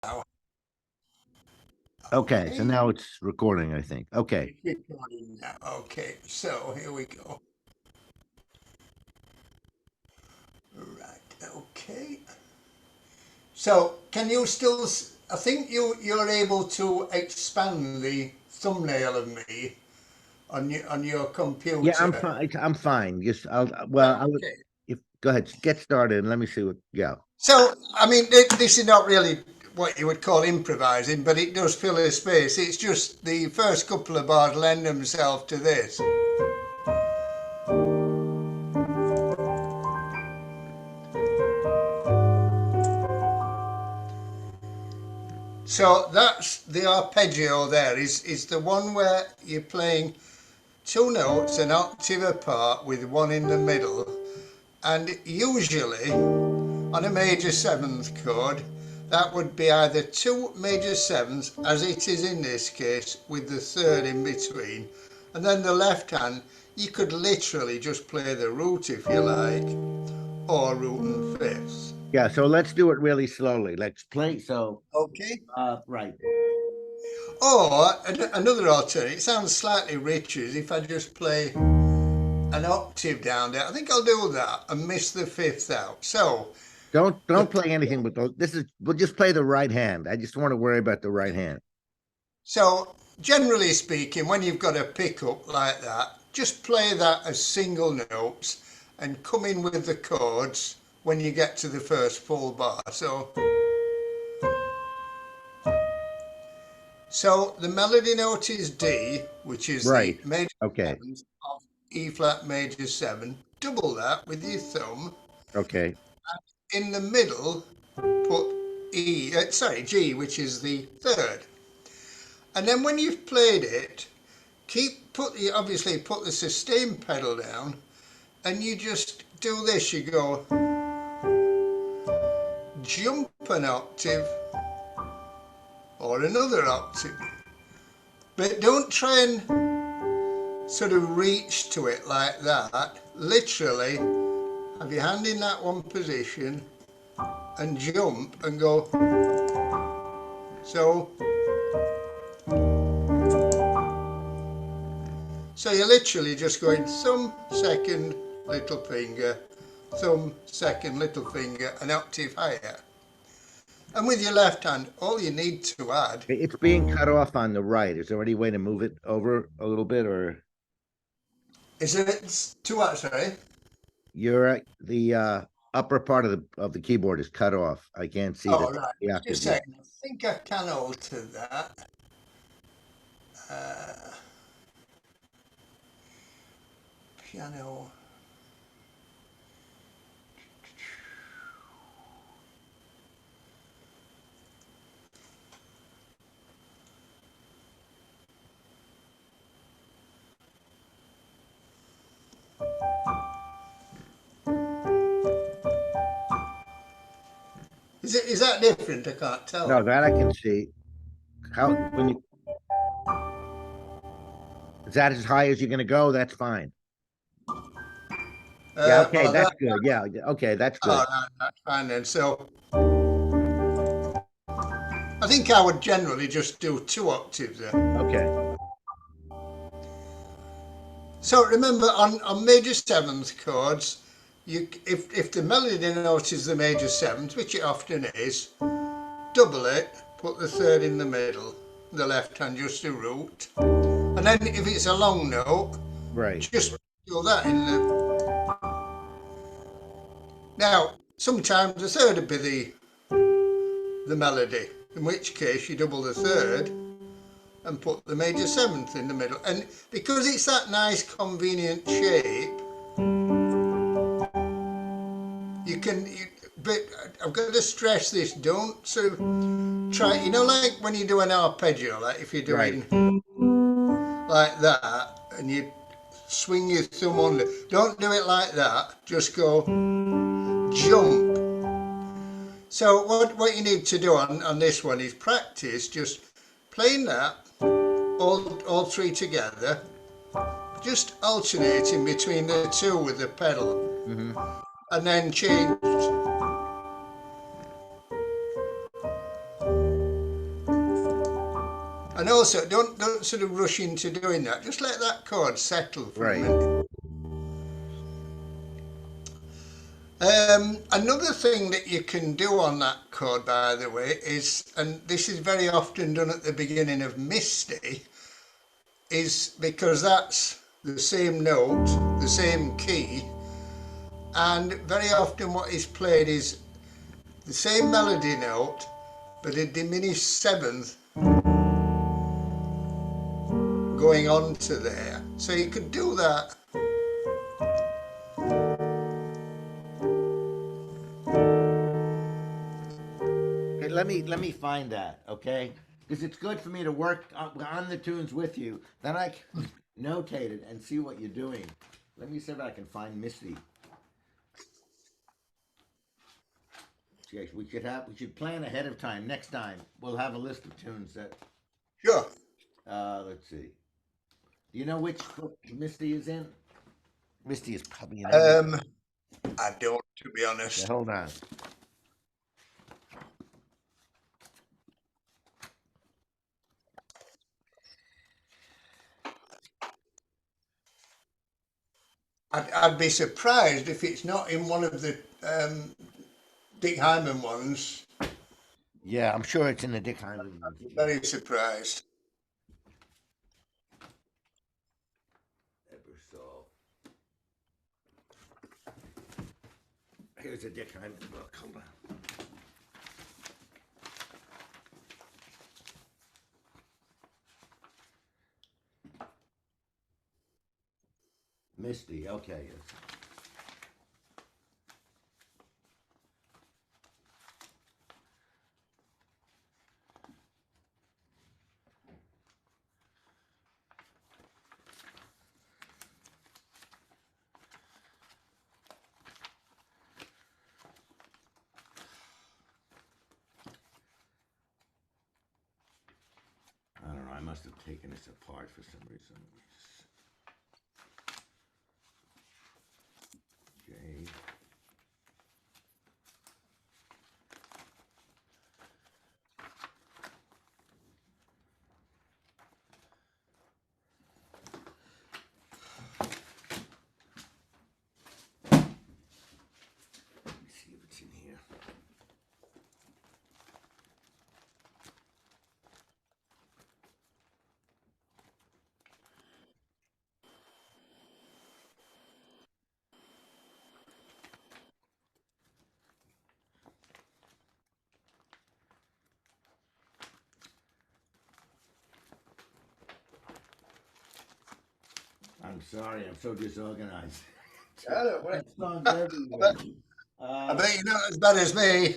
now. Okay, so Okay, now it's recording, I think. Okay. it's recording now. Okay, so here we go. Right, okay. So can you still, I think you're able to expand the thumbnail of me on your Yeah, I'm computer. fine. I'm fine. Just Right, I'll okay. if go ahead, get started and let me see what yeah. So, I mean, this is not really what you would call improvising, but it does fill a space. It's just the first couple of bars lend themselves to this. So that's the arpeggio there, is the one where you're playing two notes an octave apart with one in the middle. And usually on a major seventh chord, that would be either two major sevenths, as it is in this case, with the third in between. And then the left hand, you could literally just play the root if you like, or root and fifths. Yeah, so let's do it really slowly. Let's play Okay. right. Or another alternative, it sounds slightly richer, is if I just play an octave down there. I think I'll do that and miss the fifth out. So Don't the play anything but this is we'll just play the right hand. I just want to worry about the right hand. so generally speaking, when you've got a pickup like that, just play that as single notes and come in with the chords when you get to the first full bar. So the melody note is D, which is the Right. major Okay. seventh of E flat major 7. Double that with your thumb. Okay. In the middle, put G, which is the third. And then when you've played it, obviously put the sustain pedal down, and you just do this. You go jump an octave or another octave, but don't try and sort of reach to it like that. Literally, have your hand in that one position and jump and go. So, so you're literally just going thumb, second, little finger, thumb, second, little finger, an octave higher. And with your left hand, all you need to add It's being cut off on the right. Is there any way to move it over a little bit or is it to what, sorry? you're the upper part of the keyboard is cut off. I can't see Oh, right. the Just octave. a Yeah. second. I think I can alter that. Uh, piano. Is that different? I can't No, tell. that I can see. How when you is that as high as you're gonna go? That's fine. Yeah, okay, Well, that's good. Yeah, okay, that's oh, good. no, that's fine then. So I think I would generally just do two octaves there. Okay. So remember, on major seventh chords, if the melody note is the major seventh, which it often is, double it, put the third in the middle, the left hand just a root, and then if it's a long note, Right. just do that in the. Now, sometimes the third would be the melody, in which case you double the third and put the major seventh in the middle. And because it's that nice convenient shape, you can. But I've got to stress this: don't sort of try. You know, like when you do an arpeggio, like if you're Right. doing like that, and you swing your thumb under. Don't do it like that. Just go jump. So what you need to do on this one is practice just playing that all three together, just alternating between the two with the pedal, Hmm. and then change. And also, don't sort of rush into doing that. Just let that chord settle for a Right. minute. Another thing that you can do on that chord, by the way, is, and this is very often done at the beginning of Misty, is because that's the same note, the same key, and very often what is played is the same melody note, but a diminished seventh going on to there. So you could do that. Okay, let me find that, okay? Because it's good for me to work on the tunes with you. Then I can notate it and see what you're doing. Let me see if I can find Misty. Okay, we should plan ahead of time. Next time we'll have a list of tunes that Sure. let's see. Do you know which book Misty is in? Misty is probably in every. Um, I don't, to be Yeah, honest. hold on. I'd be surprised if it's not in one of the Dick Hyman ones. Yeah, I'm sure it's in the Dick Hyman ones. Very surprised. Ever so. Here's a Dick Hyman book. Hold on. Misty. Okay. I don't know. I must have taken this apart for some reason. J. Let me see if it's in here. I'm sorry. I'm so disorganized. I don't worry. Songs I everywhere. bet, I Uh, bet you're not as bad as me.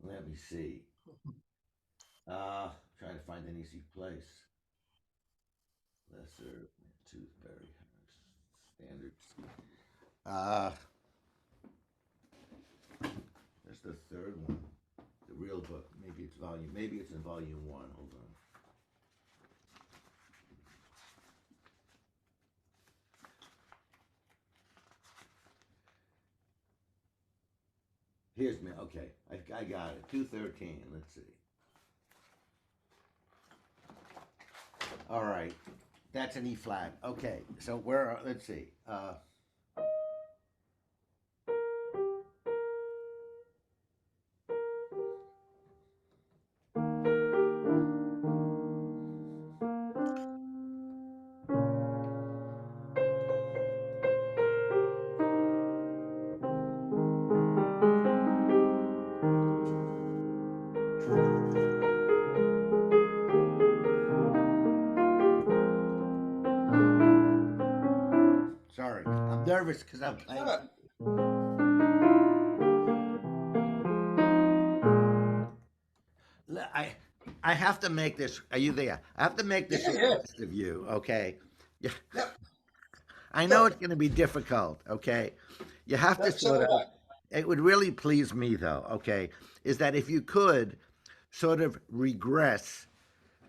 let me see. Trying to find an easy place. Lesser, Toothbury, standards. Uh, there's the third one. The real book. Maybe it's volume. Maybe it's in volume one. Hold on. Here's me. Okay, I got it. 213. Let's see. All right, that's an E flat. Okay, so where? Let's see. Sorry, I'm nervous because I'm playing. Ah, I I have to make this. Are you there? I have to make this yeah, a yeah, request of you. Okay. Yeah, yep, I know sure. it's going to be difficult. Okay. You have to That's sort all of. right. It would really please me though. Okay, is that if you could sort of regress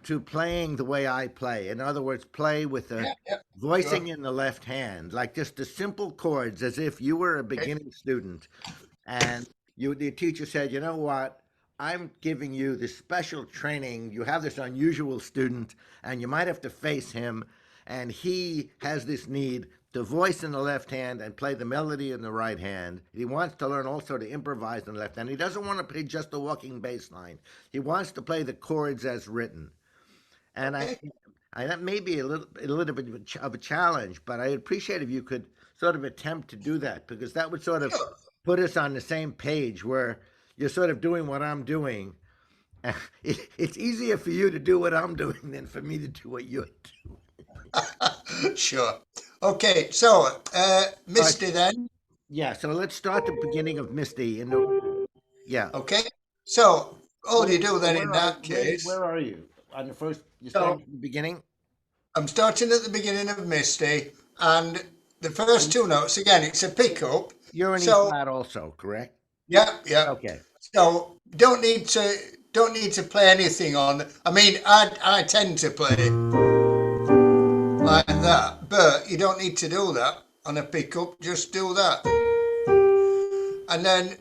to playing the way I play. In other words, play with the Yeah, yeah, sure. voicing in the left hand, like just the simple chords, as if you were a Okay. beginning student, and the teacher said, "You know what? I'm giving you this special training. You have this unusual student, and you might have to face him, and he has this need to voice in the left hand and play the melody in the right hand. He wants to learn also to improvise in the left hand. He doesn't want to play just the walking bass line. He wants to play the chords as written. And Okay. that may be a little bit of a challenge, but I'd appreciate if you could sort of attempt to do that because that would sort of Sure. put us on the same page where you're sort of doing what I'm doing. It's easier for you to do what I'm doing than for me to do what you're doing. Sure. Okay, so All right, Misty then. yeah. So let's start the beginning of Misty. Yeah. Okay. So all Where you do then in where are that case, where are you on the first? You're so starting from the beginning. I'm starting at the beginning of Misty, and the first two notes again, it's a pickup. You're in E So flat also, correct? yeah, yeah. Okay. So don't need to play anything on. I mean, I tend to play like that, but you don't need to do that on a pickup. Just do that, and then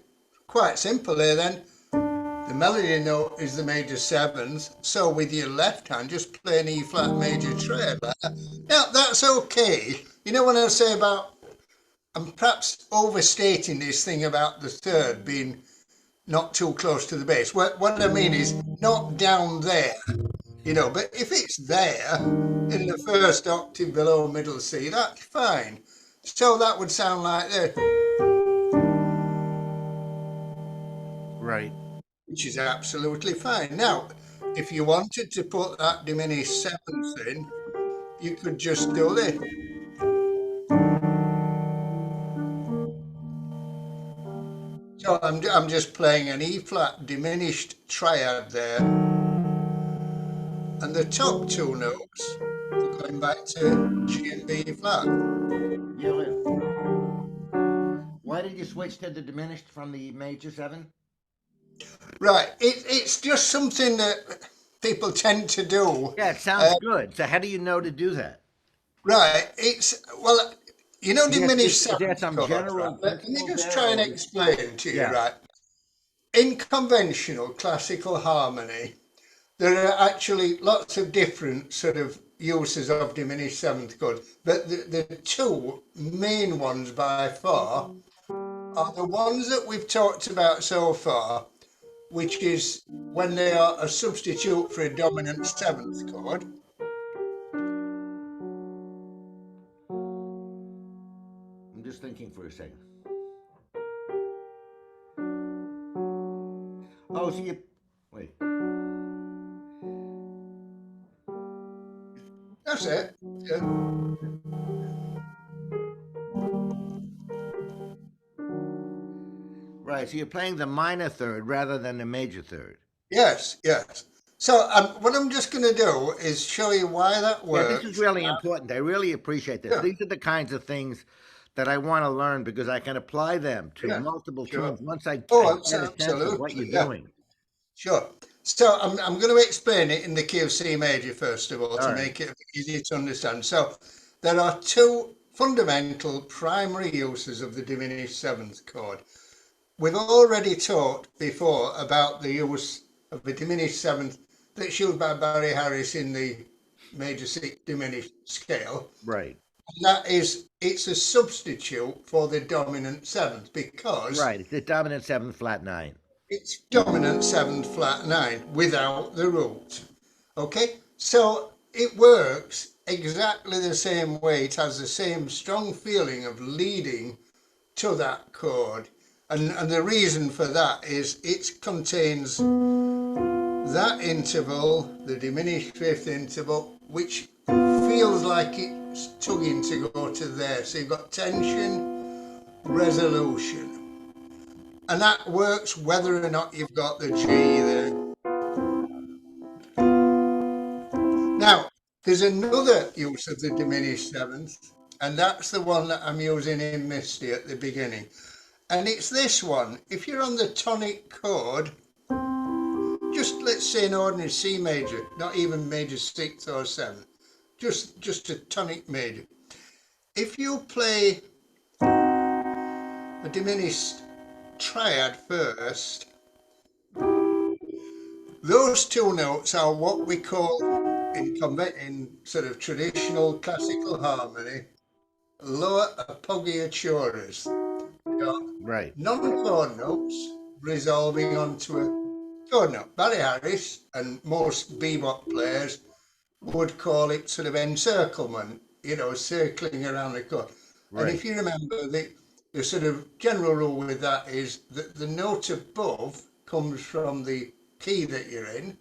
quite simple here. Then the melody note is the major seventh. So with your left hand, just play an E flat major triad. Like that. Now that's okay. You know when I say about I'm perhaps overstating this thing about the third being not too close to the bass. What I mean is not down there, but if it's there in the first octave below middle C, that's fine. So that would sound like this, Right. which is absolutely fine. Now, if you wanted to put that diminished seventh in, you could just do this. So I'm just playing an E flat diminished triad there, and the top two notes are going back to G and B flat. You Why did you switch to the diminished from the major seven? Right, it's just something that people tend to do. Yeah, it sounds Uh, good. So how do you know to do that? right, it's well, diminished Is there seventh some chords, right? general Let me principles just there, try and or explain to you, yeah, right? In conventional classical harmony, there are actually lots of different sort of uses of diminished seventh chord, but the two main ones by far are the ones that we've talked about so far, which is when they are a substitute for a dominant seventh chord. I'm just thinking for a second. Oh, so you wait. That's it. Yeah. Right, so you're playing the minor third rather than the major third. Yes, yes. So what I'm just going to do is show you why that Yeah, this is works. really important. I really appreciate this. Yeah, These are the kinds of things that I want to learn because I can apply them to yeah, multiple sure. tunes once I Oh, get a sense of what you're absolutely. Yeah, doing. sure. So I'm going to explain it in the key of C major first of all All to right. make it easier to understand. So there are two fundamental primary uses of the diminished seventh chord. We've already talked before about the use of the diminished seventh that's used by Barry Harris in the major sixth diminished scale. Right. And that is, it's a substitute for the dominant seventh because Right. It's the dominant seven flat nine. it's dominant seventh flat nine without the root. Okay, so it works exactly the same way. It has the same strong feeling of leading to that chord. And the reason for that is it contains that interval, the diminished fifth interval, which feels like it's tugging to go to there. So you've got tension, resolution. And that works whether or not you've got the G there. Now, there's another use of the diminished seventh, and that's the one that I'm using in Misty at the beginning. And it's this one. If you're on the tonic chord, just let's say an ordinary C major, not even major sixth or seventh, just a tonic major. If you play a diminished triad first, those two notes are what we call in sort of traditional classical harmony lower appoggiaturas. They are Right. non-chord notes resolving onto a chord note. Barry Harris and most bebop players would call it sort of encirclement, circling around the chord. And Right. if you remember, the sort of general rule with that is that the note above comes from the key that you're in.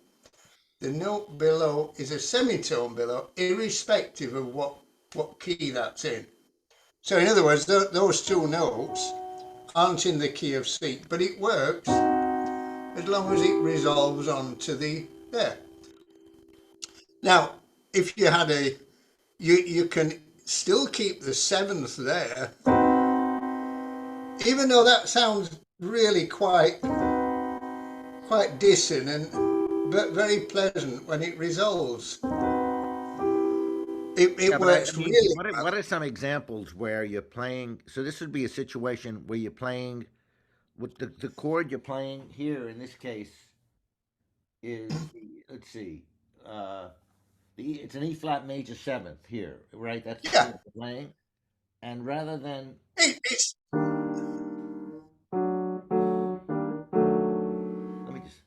The note below is a semitone below, irrespective of what key that's in. So, in other words, those two notes aren't in the key of C, but it works as long as it resolves onto the there. Now, if you had you can still keep the seventh there, even though that sounds really quite dissonant, but very pleasant when it resolves. Yeah, It but I works mean, really what well. are some examples where you're playing? So this would be a situation where you're playing with the chord you're playing here in this case is the, let's see, uh, it's an E flat major seventh here, right? That's the Yeah, chord you're playing, and rather than it's let me just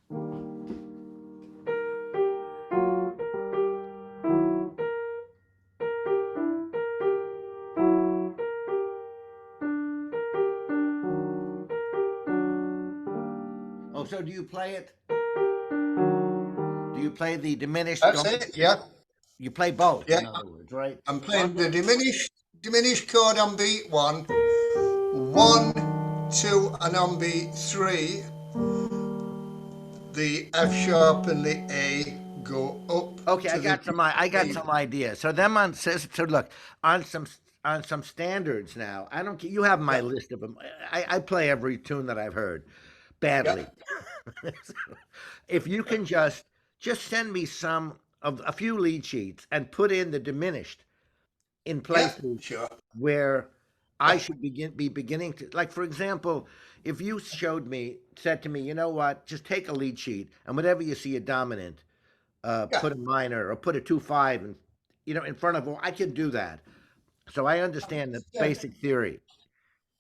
oh, so do you play it? Do you play the diminished that's going? it. Yeah, You play both, yeah. in other words, right? I'm On playing the diminished chord on beat one, two, and on beat three, the F sharp and the A go up Okay, to the I got B. some ideas. So them on so look on some standards now. I don't. You have my Yeah, list of them. I play every tune that I've heard yeah, badly. If you can just send me some of a few lead sheets and put in the diminished in yeah, places sure. where I Yeah, should be beginning to, like, for example, if you said to me, you know what, just take a lead sheet and whatever you see a dominant, yeah. put a minor or put a 2/5 and in front of. Well, I can do that, so I understand the Yeah. basic theory.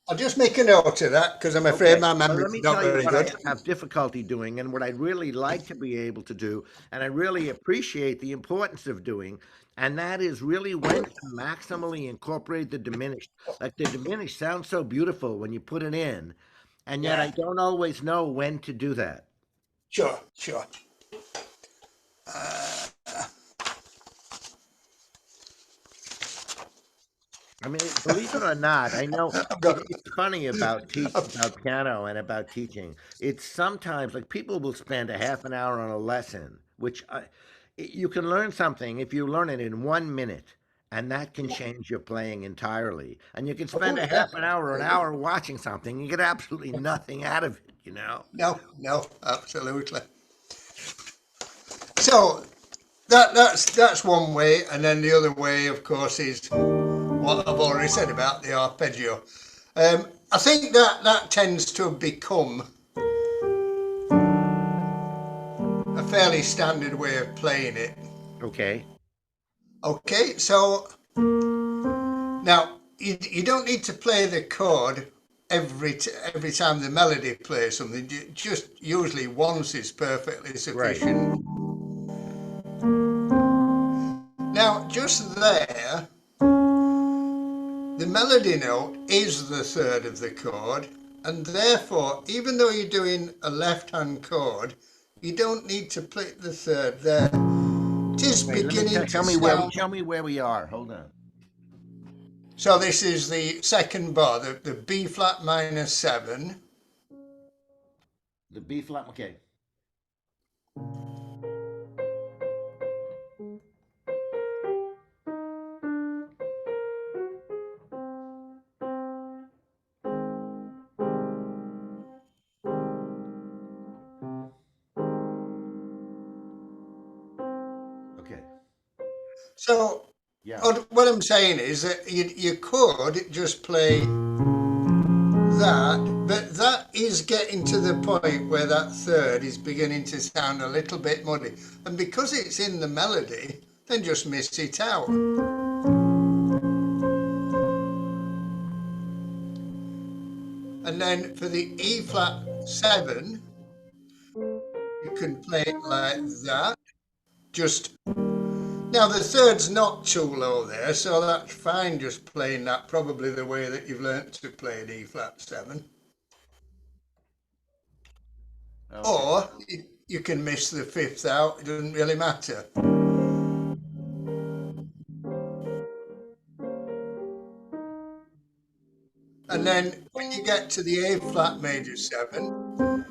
I'll just make a note of that because I'm afraid Okay, my well, memory's let me not tell you very what I good. have difficulty doing and what I'd really like to be able to do, and I really appreciate the importance of doing, and that is really when to maximally incorporate the diminished. Like the diminished sounds so beautiful when you put it in, and yet I Yeah, don't always know when to do that. sure, sure. I mean, believe it or not, I know I've got. it's funny about piano and about teaching. It's sometimes like people will spend a half an hour on a lesson, which you can learn something if you learn it in 1 minute, and that can change your playing entirely. And you can spend Oh a yeah, half an hour, or an absolutely. hour watching something, you get absolutely nothing out of it. You know? No, no, absolutely. So that's one way, and then the other way, of course, is what I've already said about the arpeggio. I think that tends to have become a fairly standard way of playing it. Okay. Okay, so now you don't need to play the chord every time the melody plays something. Just usually once is perfectly Right. sufficient. Now, just there, the melody note is the third of the chord, and therefore, even though you're doing a left-hand chord, you don't need to play the third there. It is Wait. Let me beginning to sound. show me where we are. Hold on. So this is the second bar, the B flat minor 7. The B flat. Okay. Okay. So Yeah. what I'm saying is that you could just play that, but that is getting to the point where that third is beginning to sound a little bit muddy. And because it's in the melody, then just miss it out. And then for the E flat 7, you can play it like that. Just now the third's not too low there, so that's fine just playing that probably the way that you've learnt to play an E flat 7. Okay. Or you can miss the fifth out, it doesn't really matter. And then when you get to the A flat major 7,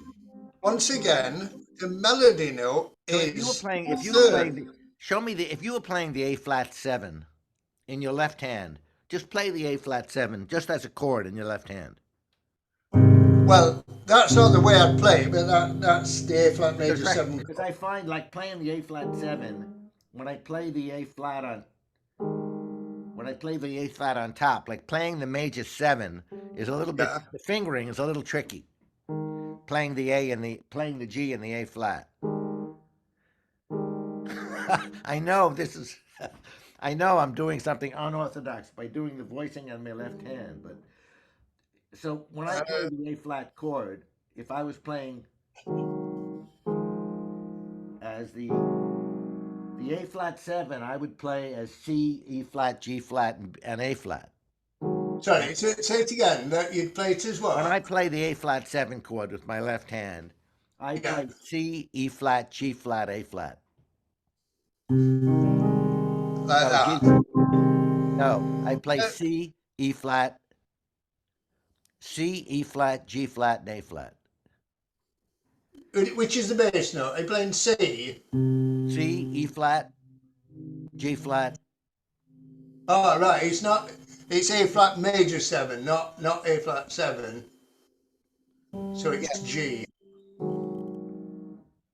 once again, the melody note So if you were is playing, if you were playing, third. show me if you were playing the A flat 7 in your left hand, just play the A flat 7 just as a chord in your left hand. Well, that's not the way I'd play, but that's the A flat major 7 Because chord. I find like playing the A flat 7 when I play the A flat on when I play the A flat on top, like playing the major 7 is a little bit Yeah. the fingering is a little tricky. Playing the A and the playing the G and the A flat. I know this is I know I'm doing something unorthodox by doing the voicing on my left hand, but so when I play Uh, the A flat chord, if I was playing as the A flat 7, I would play as C, E flat, G flat, and A flat. sorry, say it again. That you'd play it as When I what? play the A flat 7 chord with my left hand, I Yeah, play C, E flat, G flat, A flat. like No, G. that. No, I play Uh, C, E flat, C, E flat, G flat, and A flat. which is the bass note? Are you playing C? C, E flat, G flat. Oh, right. It's not. It's A flat major 7, not A flat 7. So Yeah. it's G.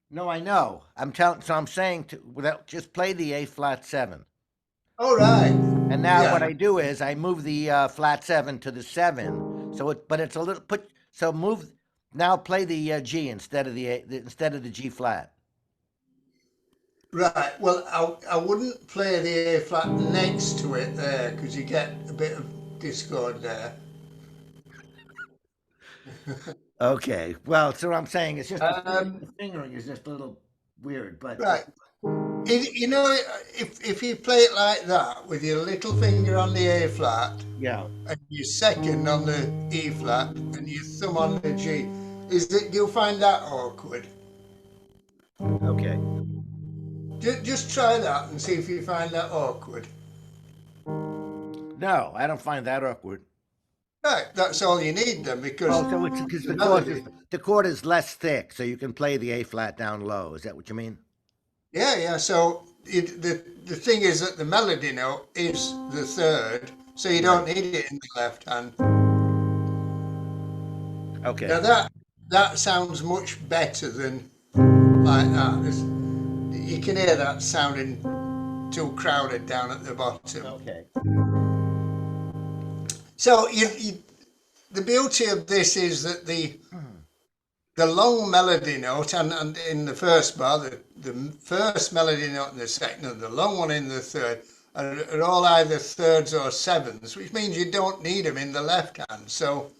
No, I know. I'm telling. So I'm saying to without just play the A flat 7. All right. And now what Yeah. I do is I move the flat 7 to the 7. So it, but it's a little put. So move now. Play the G instead of instead of the G flat. Right. Well, I wouldn't play the A flat next to it there because you get a bit of discord there. Okay. Well, so what I'm saying is just the Um, fingering is just a little weird, but right. You know, if you play it like that with your little finger on the A flat yeah. and your second on the E flat and your thumb on the G, is that you'll find that awkward? Okay. Just try that and see if you find that awkward. No, I don't find that awkward. Right, that's all you need then because Oh, so it's because the melody. the chord is less thick, so you can play the A flat down low. Is that what you mean? Yeah, yeah. So the thing is that the melody note is the third, so you don't Right. need it in the left hand. Now Okay. that sounds much better than like that. You can hear that sounding too crowded down at the bottom. Okay. So the beauty of this is that the long melody note and in the first bar, the first melody note in the second and the long one in the third are all either thirds or sevenths, which means you don't need them in the left hand. So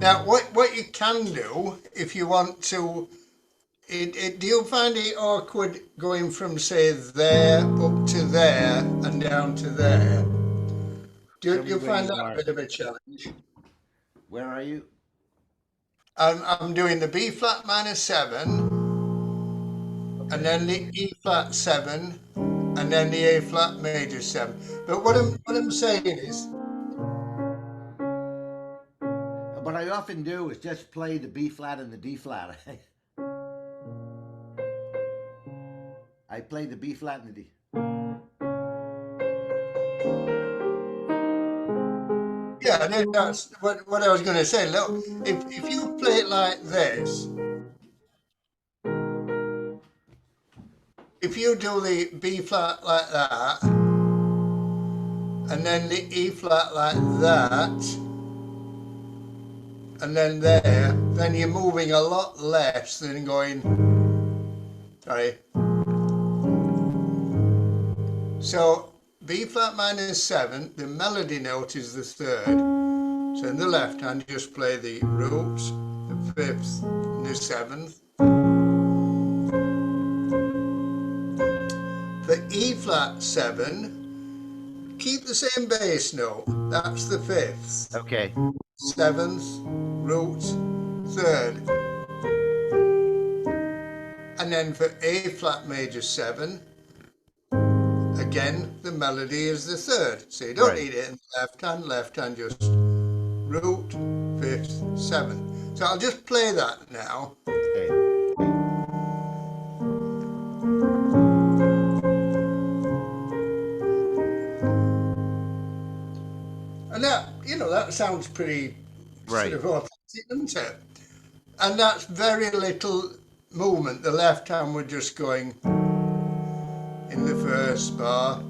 now what you can do if you want to, do you find it awkward going from say there up to there and down to there? Show Do me you where find you that a are. bit of a challenge? Where are you? I'm doing the B flat minor 7 and Okay. then the E flat 7 and then the A flat major 7. But what I'm saying is, What I often do is just play the B flat and the D flat. I play the B flat and the D. yeah, that's what I was going to say. Look, if you play it like this, if if you do the B flat like that, and then the E flat like that, and then there, then you're moving a lot less than going, sorry. So B flat minor 7, the melody note is the third. So in the left hand, just play the root, the fifth, and the seventh. For E flat 7, keep the same bass note. That's the fifth. Okay. Seventh, root, third. And then for A flat major 7, again, the melody is the third. So you don't Right. need it in the left hand just root, fifth, 7. So I'll just play that now. Okay. And that, that sounds pretty sort Right. of authentic, doesn't it? And that's very little movement. The left hand we're just going in the first bar.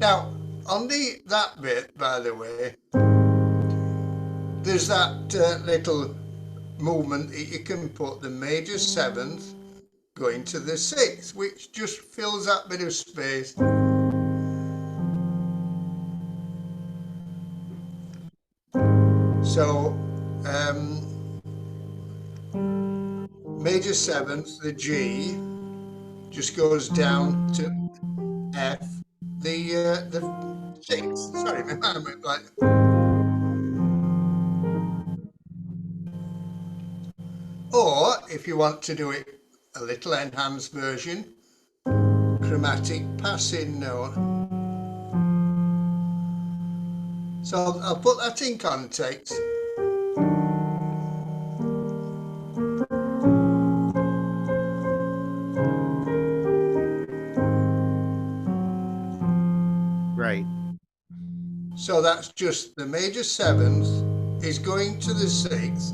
Now, on that bit, by the way, there's that little movement that you can put the major 7th going to the 6th, which just fills that bit of space. So, major 7th, the G, just goes down to F, the 6th. Sorry, my mind went like. Or, if you want to do it a little enhanced version, chromatic passing note. So I'll put that in context. Right. So that's just the major 7th is going to the 6th,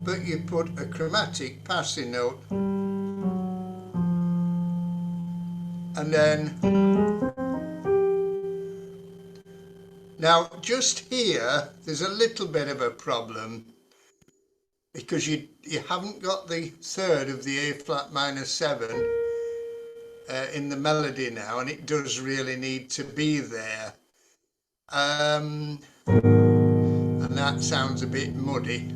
but you put a chromatic passing note. And then, now just here, there's a little bit of a problem because you haven't got the third of the A flat minor 7 in the melody now, and it does really need to be there. And that sounds a bit muddy.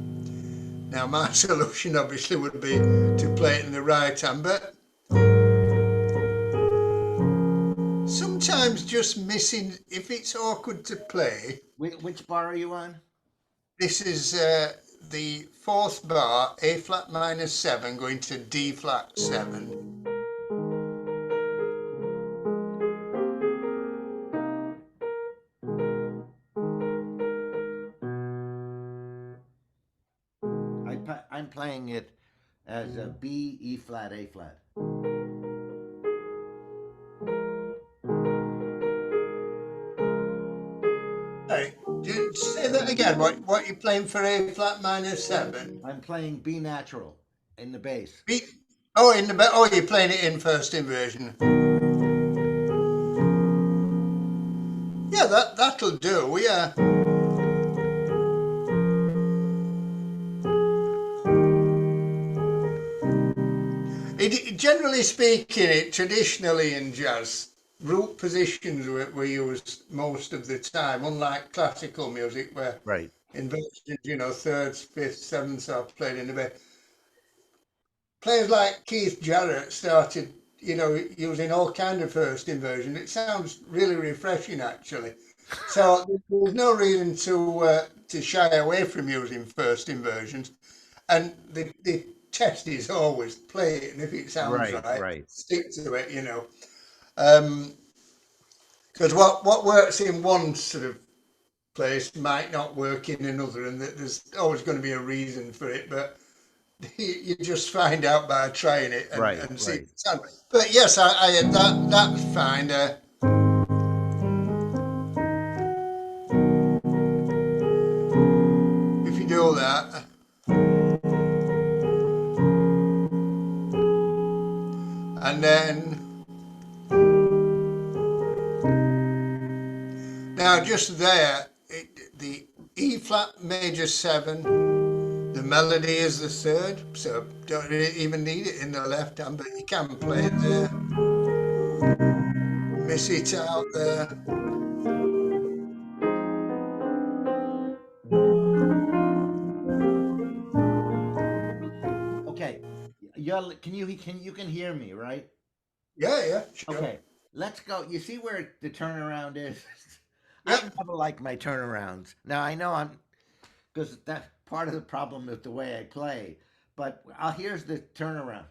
Now my solution obviously would be to play it in the right hand, but sometimes just missing, if it's awkward to play. Which bar are you on? This is the fourth bar, A flat minor 7 going to D flat 7. I'm playing it as a B, E flat, A flat. Hey, say that again. What you playing for A flat minor 7? I'm playing B natural in the bass. B. You're playing it in first inversion. Yeah, that'll do. Yeah. Generally speaking, traditionally in jazz, root positions were used most of the time, unlike classical music where Right. inversions, thirds, fifths, sevenths are played in the bass. Players like Keith Jarrett started, using all kind of first inversion. It sounds really refreshing, actually. So there's no reason to shy away from using first inversions. And the test is always play it, and if it sounds right, Right. stick to it. Because what works in one sort of place might not work in another, and there's always going to be a reason for it. But you just find out by trying it and see if it sounds. But yes, that's fine. If you do that. And then now just there, the E flat major 7, the melody is the third, so don't really even need it in the left hand, but you can play it there, miss it out there. Okay, you can hear me, right? Yeah, yeah, sure. Okay, let's go. You see where the turnaround is? I Yep. never like my turnarounds. Now I know I'm because that's part of the problem with the way I play. But here's the turnaround.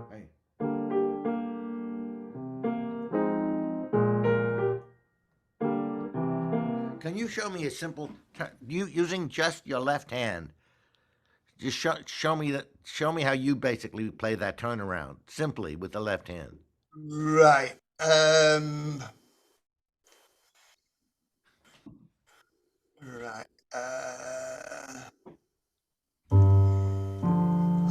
Right. Can you show me a simple you using just your left hand? Just show me how you basically play that turnaround simply with the left hand. Right. Right.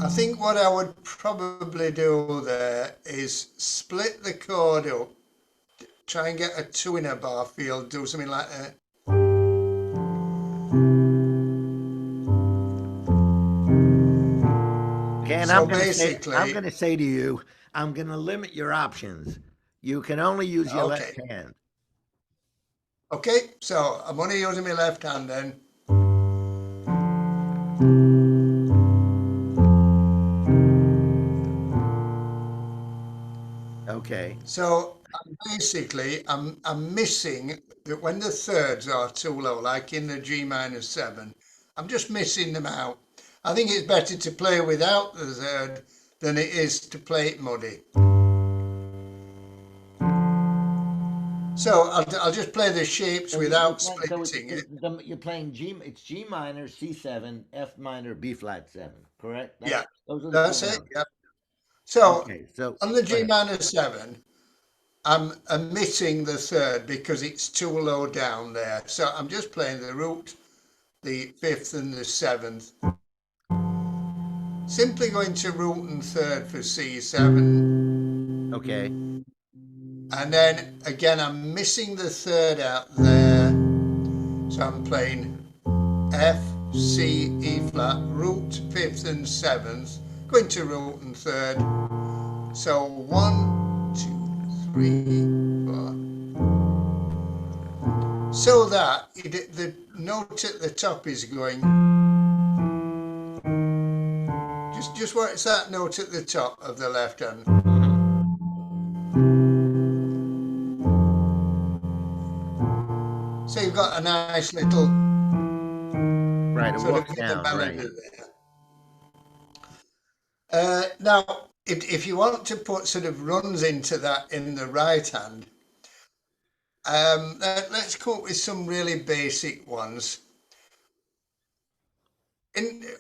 I think what I would probably do there is split the chord up, try and get a two in a bar field, do something like that. Okay, and So I'm basically, gonna say to you, I'm gonna limit your options. You can only use your left okay, hand. okay. So I'm only using my left hand then. Okay. So basically, I'm missing that when the thirds are too low, like in the G minor 7. I'm just missing them out. I think it's better to play without the third than it is to play it muddy. So I'll just play the shapes So you're without playing. So splitting it. you're playing G. It's G minor, C7, F minor, B flat 7. Correct. Yeah, Those are the four that's it. notes. Yeah. So Okay. So on the go G ahead. minor 7, I'm omitting the third because it's too low down there. So I'm just playing the root, the fifth, and the seventh. Simply going to root and third for C7. Okay. And then again, I'm missing the third out there. So I'm playing F, C, E flat, root, fifth, and seventh. Going to root and third. So 1, 2, 3, 4. So that the note at the top is going. Just where it's that note at the top of the left hand. Hmm. So you've got a nice little Right. It sort of walks bit of down. melody Right. there. Now, if you want to put sort of runs into that in the right hand, let's come up with some really basic ones.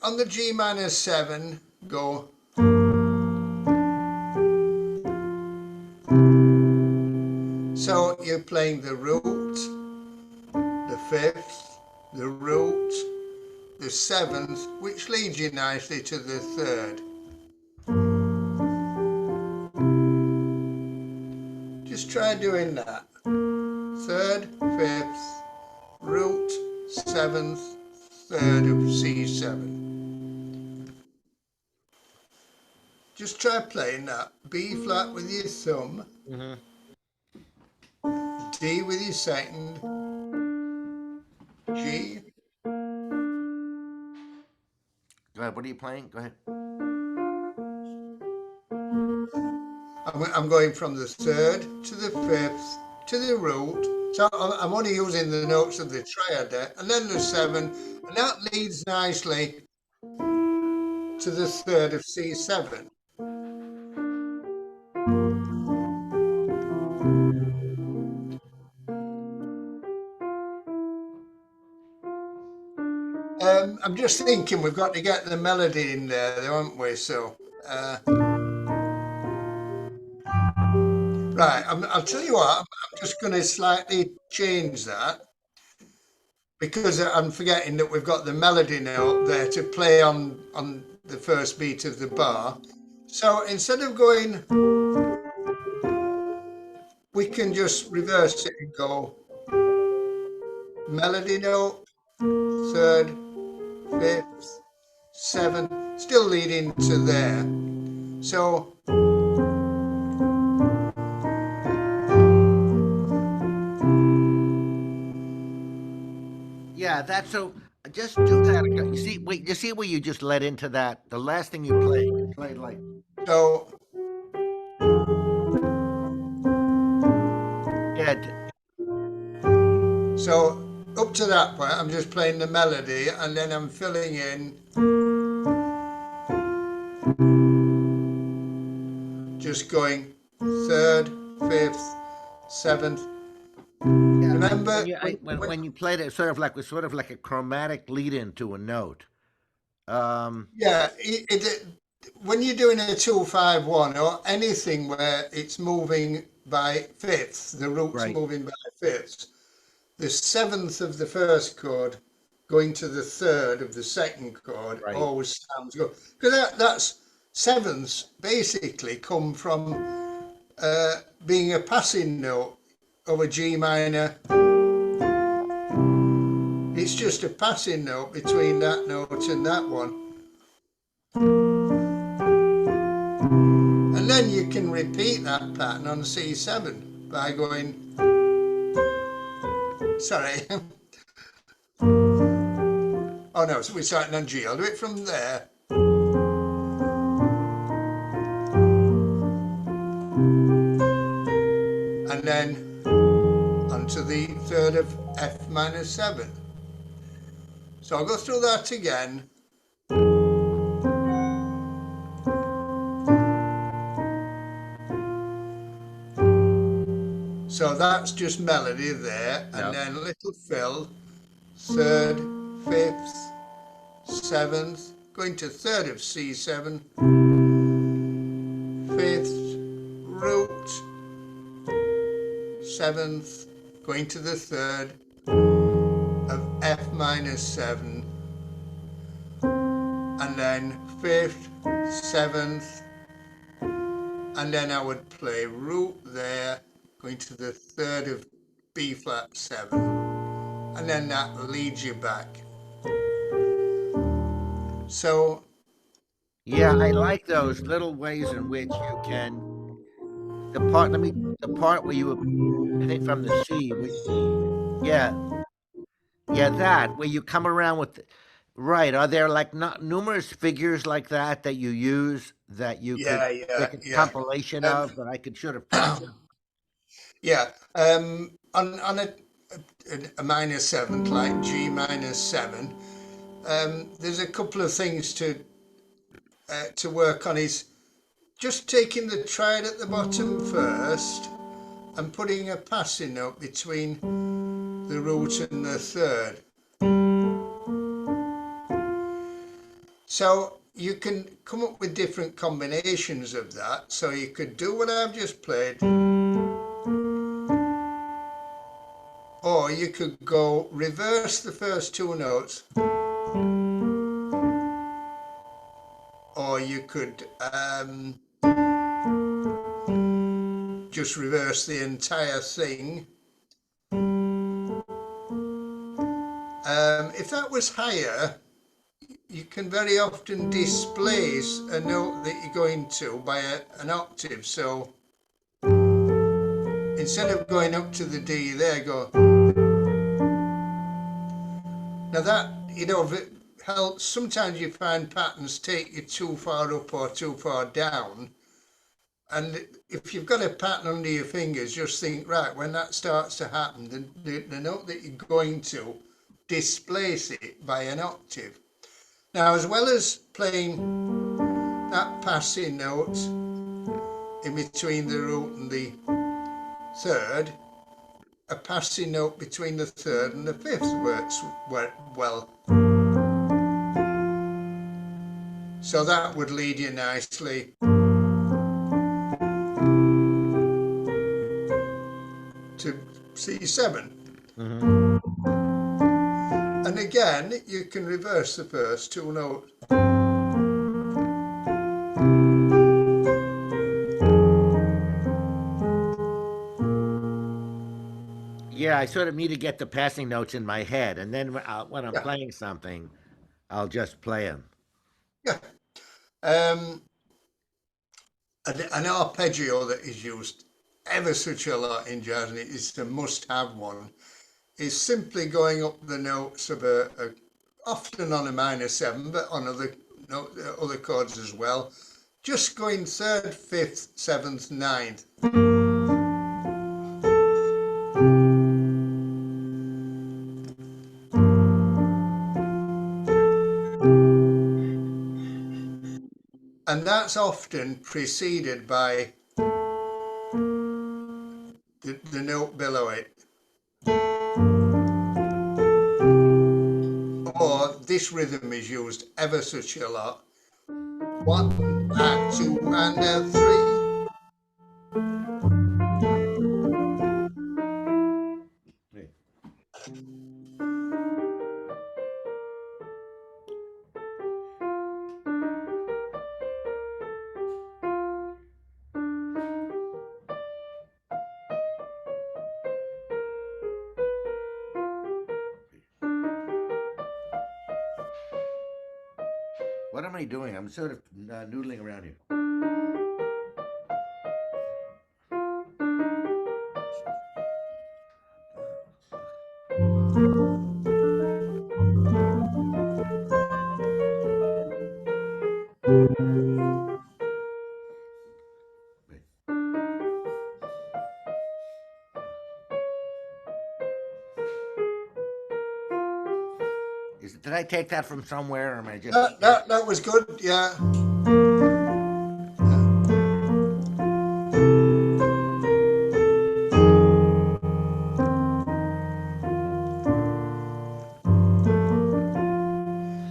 On the G minor 7, go. So you're playing the root, the fifth, the root, the seventh, which leads you nicely to the third. Just try doing that. Third, fifth, root, seventh, third of C7. Just try playing that. B flat with your thumb, Hmm. D with your second, G. Go ahead. What are you playing? Go ahead. I'm going from the third to the fifth to the root. So I'm only using the notes of the triad there, and then the 7, and that leads nicely to the third of C7. I'm just thinking we've got to get the melody in there, haven't we? So, right, I'll tell you what, I'm just going to slightly change that because I'm forgetting that we've got the melody note there to play on the first beat of the bar. So instead of going, we can just reverse it and go melody note, third, fifth, seventh, still leading to there. So Yeah, that's so. Just do that. You see, wait, you see where you just led into that. The last thing you played like. so Yeah, so up to that point, I'm just playing the melody and then I'm filling in, just going third, fifth, seventh. yeah. Remember when When you played it, sort of like a chromatic lead into a note. Um, yeah, when you're doing a 2-5-1 or anything where it's moving by fifths, the root's right, moving by fifths, the seventh of the first chord going to the third of the second chord right. always sounds good. Because that's sevenths basically come from being a passing note of a G minor. It's just a passing note between that note and that one. And then you can repeat that pattern on C7 by going, sorry, oh no, so we're starting on G. I'll do it from there. And then onto the third of F minor 7. So I'll go through that again. So that's just melody there, and Yep. then little fill, third, fifth, seventh, going to third of C7, fifth, root, seventh, going to the third of F minor 7, and then fifth, seventh, and then I would play root there, going to the third of B flat 7, and then that leads you back. So Yeah, I like those little ways in which you can the part. Let me the part where you were, I think from the C. Yeah, yeah, that where you come around with. Right. Are there like not numerous figures like that you use that you could yeah, yeah, make a yeah. compilation Um, of that I could sort of practice? yeah, on a minor seventh like G minor 7, there's a couple of things to work on. Is just taking the triad at the bottom first and putting a passing note between the root and the third. So you can come up with different combinations of that. So you could do what I've just played, or you could go reverse the first two notes, or you could just reverse the entire thing. If that was higher, you can very often displace a note that you're going to by an octave. So instead of going up to the D there, go. Now that, helps. Sometimes you find patterns take you too far up or too far down. And if you've got a pattern under your fingers, just think, right, when that starts to happen, the note that you're going to, displace it by an octave. Now, as well as playing that passing note in between the root and the third, a passing note between the third and the fifth works well. So that would lead you nicely to C7. Hmm. And again, you can reverse the first two notes. Yeah, I sort of need to get the passing notes in my head, and then when I'm Yeah, playing something, I'll just play them. yeah. Um, an arpeggio that is used ever such a lot in jazz, and it is a must-have one, is simply going up the notes of often on a minor seven, but on other chords as well. Just going third, fifth, seventh, ninth. And that's often preceded by the note below it. Or this rhythm is used ever such a lot. One and two and three. Wait, what am I doing? I'm sort of noodling around here. Wait. Did I take that from somewhere, or am I just? That was good, yeah.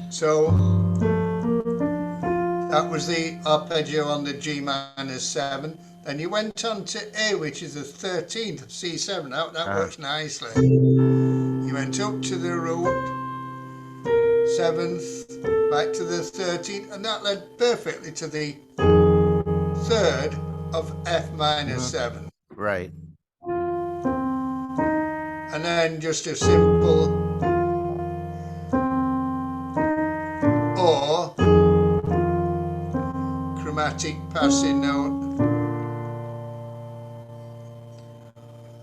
So that was the arpeggio on the G minor 7. Then you went on to A, which is the 13th, C7. That Uh, works nicely. You went up to the root, 7th, back to the 13th, and that led perfectly to the 3rd of F minor mhm. 7. Right. And then just a simple or chromatic passing note.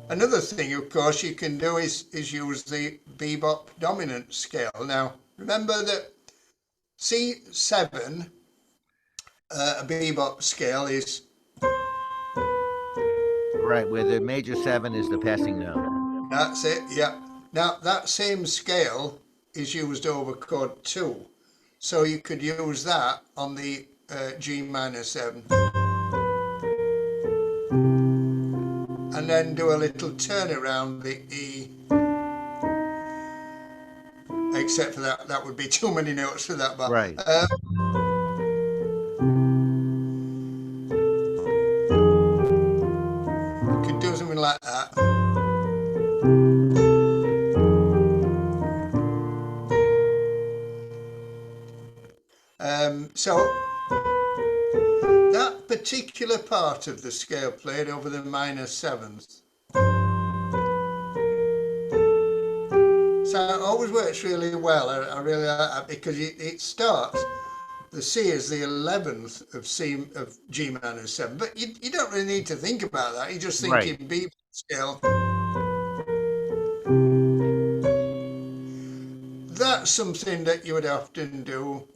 Another thing, of course, you can do is use the bebop dominant scale. Now, remember that C7, a bebop scale, is Right, where the major seven is the passing note. that's it, yeah. Now, that same scale is used over chord 2. So you could use that on the G minor 7 and then do a little turn around the E, except for that would be too many notes for that, but Right. you could do something like that. So that particular part of the scale played over the minor seventh. So it always works really well. I really like that because it starts. The C is the 11th of C of G minor 7, but you don't really need to think about that. You just think Right. in B scale. That's something that you would often do.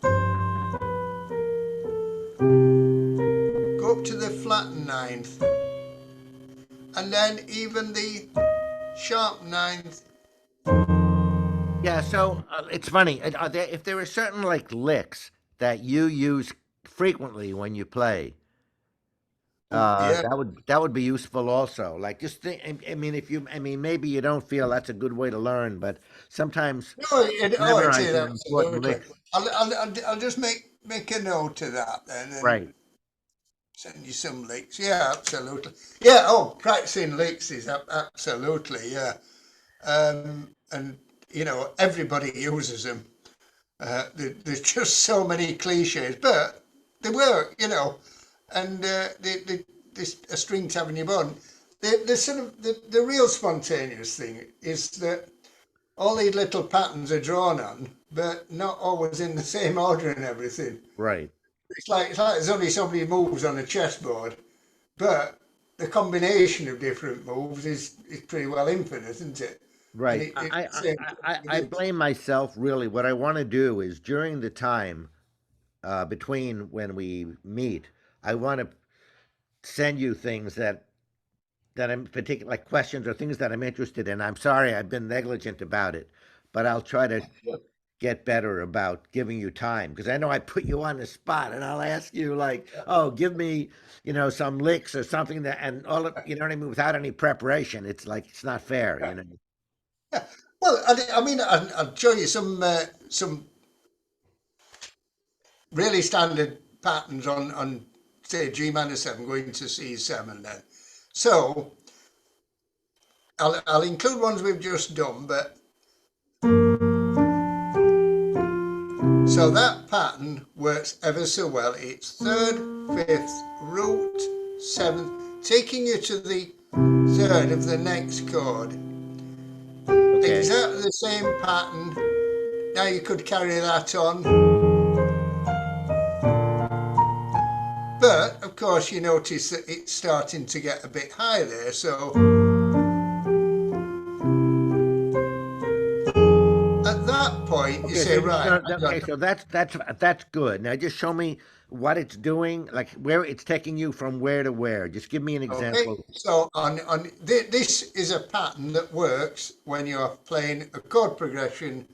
Go up to the flat ninth, and then even the sharp ninth. Yeah. So it's funny. If there are certain like licks that you use frequently when you play, Yeah. that would be useful also. Like just think. I mean, maybe you don't feel that's a good way to learn, but sometimes It is memorizing important absolutely. licks. I'll just make a note of that then and Right. send you some leaks. Yeah, absolutely. Yeah. Oh, practicing leaks is absolutely yeah. And everybody uses them. There's just so many cliches, but they work. And the a string to have in your bun. the sort of the real spontaneous thing is that all these little patterns are drawn on, but not always in the same order and everything. Right. It's like there's only so many moves on a chessboard, but the combination of different moves is pretty well infinite, isn't it? And Right. it's the same with I it. blame myself really. What I want to do is during the time between when we meet, I want to send you things that I'm particular, like questions or things that I'm interested in. I'm sorry I've been negligent about it, but I'll try to get better about giving you time because I know I put you on the spot and I'll ask you like, oh, give me, some licks or something that, and all of, you know what I mean, without any preparation. It's like it's not fair, Yeah. Yeah. Well, I mean, I'll show you some really standard patterns on say G minor seven going to C7 then. So I'll include ones we've just done, but so that pattern works ever so well. It's third, fifth, root, seventh, taking you to the third of the next chord. Okay. Exactly the same pattern. Now you could carry that on, but of course you notice that it's starting to get a bit high there. So at that point you Okay. So say, right, okay. So that's good. Now just show me what it's doing, like where it's taking you from where to where. Just give me an okay. example. So this is a pattern that works when you're playing a chord progression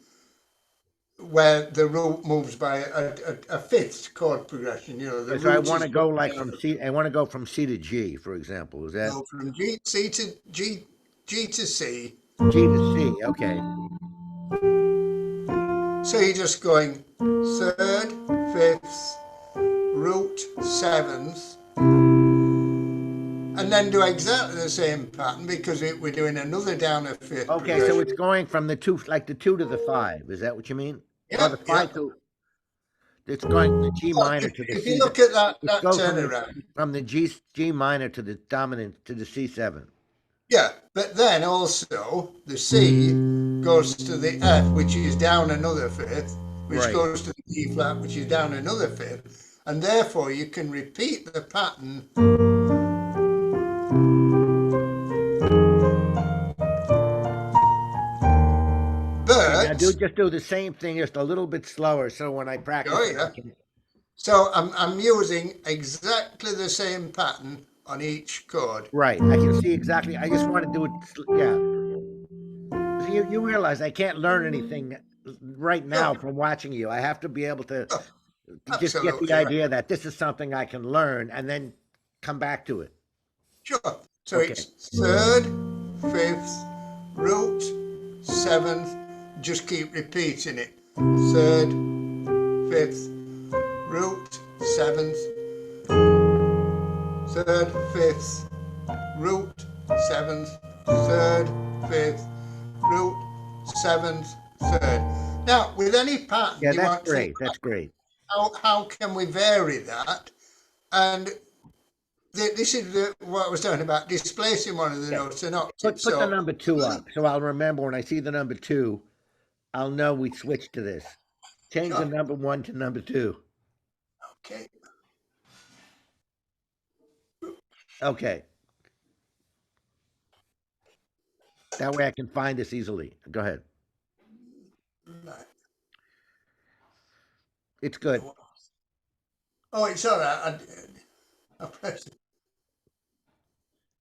where the root moves by a fifth chord progression. The Okay, so I root want is to go going like down. from C. I want to go from C to G, for example. Is that So from G to C. G to C? Okay. So you're just going third, fifth, root, seventh, and then do exactly the same pattern because we're doing another down a fifth Okay, so progression. it's going from the two, like the two to the five. Is that what you mean? Or Yeah, the yeah. five to? It's going from the G So minor to the if you C. look at It that goes turnaround, from the G minor to the dominant to the C7. yeah, but then also the C goes to the F, which is down another fifth, which Right. goes to the D flat, which is down another fifth, and therefore you can repeat the pattern, Okay, now but just do the same thing, just a little bit slower, so when I practice oh it, I yeah. can. So I'm using exactly the same pattern on each chord. Right, I can see exactly. I just want to do it. Yeah, you realize I can't learn anything right now No, from watching you. I have to be able no, to just get the absolutely right. idea that this is something I can learn, and then come back to it. Sure. So Okay. it's third, fifth, root, seventh. Just keep repeating it. Third, fifth, root, seventh, third, fifth, root, seventh, third, fifth, root, seventh, third. Now, with any pattern, Yeah, you that's might think, great. That's great. how can we vary that? And this is what I was talking about, displacing one of the Yeah. notes an octave. Put the So, number two up, so I'll remember when I see the number two. I'll know we switched to this. Change the sure, number one to number two. okay, Okay. That way I can find this easily. Go ahead. right. It's good. Oh, it's all right. I pressed it.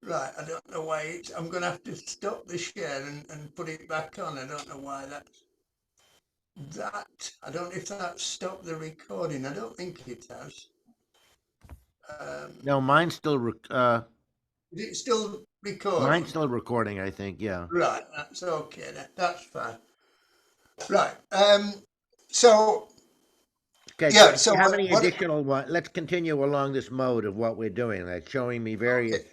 Right, I don't know why I'm going to have to stop the share and put it back on. I don't know why that. I don't know if that stopped the recording. I don't think it has. No, Is it still mine's recording? still recording, I think. Yeah. Right, that's okay then. That's fine. Right. So Okay, so yeah. if So you have any what? additional one, let's continue along this mode of what we're doing, like showing me various. Okay.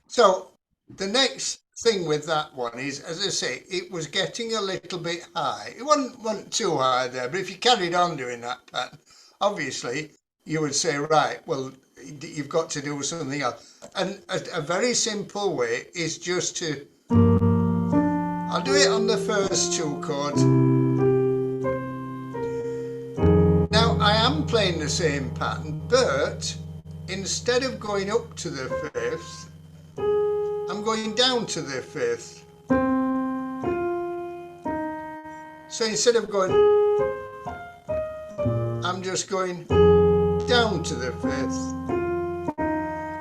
So the next thing with that one is, as I say, it was getting a little bit high. It wasn't too high there, but if you carried on doing that pattern, obviously you would say, right, well, you've got to do something else. And a very simple way is just to, I'll do it on the first two chords. Now I am playing the same pattern, but instead of going up to the fifth, I'm going down to the fifth. So instead of going, I'm just going down to the fifth.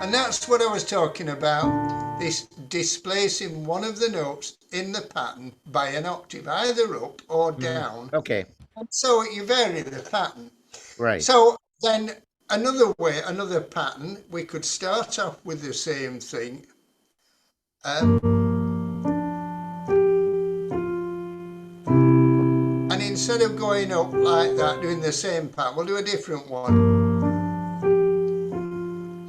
And that's what I was talking about, this displacing one of the notes in the pattern by an octave, either up or down. Okay. So you vary the pattern. Right. So then another way, another pattern, we could start off with the same thing. And instead of going up like that, doing the same pattern, we'll do a different one.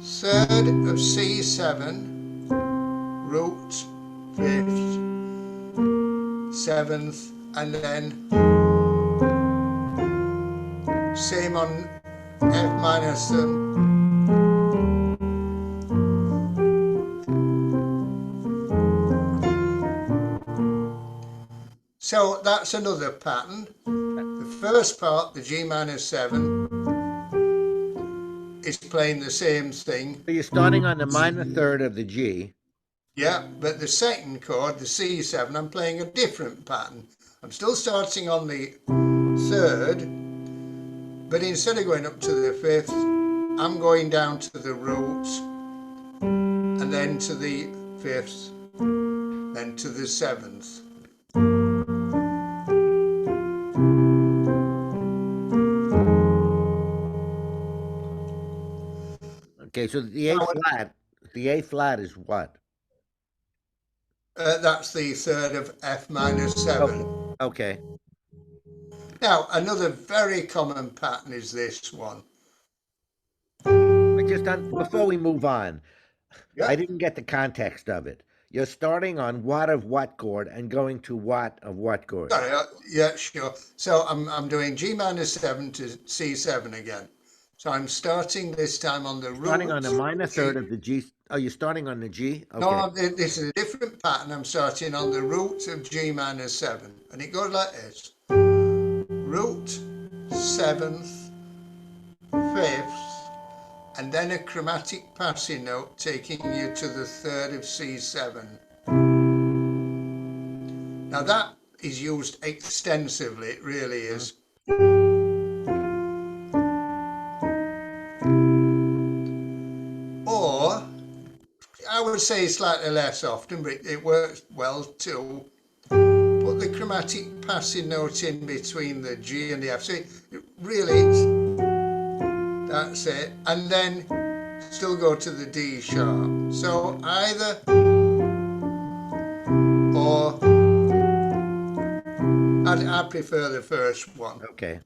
Third of C7, root, fifth, seventh, and then same on F minor 7. So that's another pattern. The first part, the G minor 7, is playing the same thing. So you're starting on the minor third of the G. Yeah, but the second chord, the C7, I'm playing a different pattern. I'm still starting on the third, but instead of going up to the fifth, I'm going down to the root, and then to the fifth, then to the seventh. Okay, so the A flat is what? That's the third of F minor 7. Okay. Now, another very common pattern is this one. Before we move on, Yeah. I didn't get the context of it. You're starting on what of what chord and going to what of what chord. Sorry, yeah, sure. So I'm doing G minor 7 to C7 again. So I'm starting this time on the root. Starting on the minor third of the G. Oh, you're starting on the G? Okay. No, this is a different pattern. I'm starting on the root of G minor 7. And it goes like this. Root, 7th, 5th, and then a chromatic passing note taking you to the third of C7. Now that is used extensively, it really is. Or, I would say slightly less often, but it works well too. Put the chromatic passing note in between the G and the F. So it really, that's it. And then still go to the D sharp. So either or, I prefer the first one. Okay.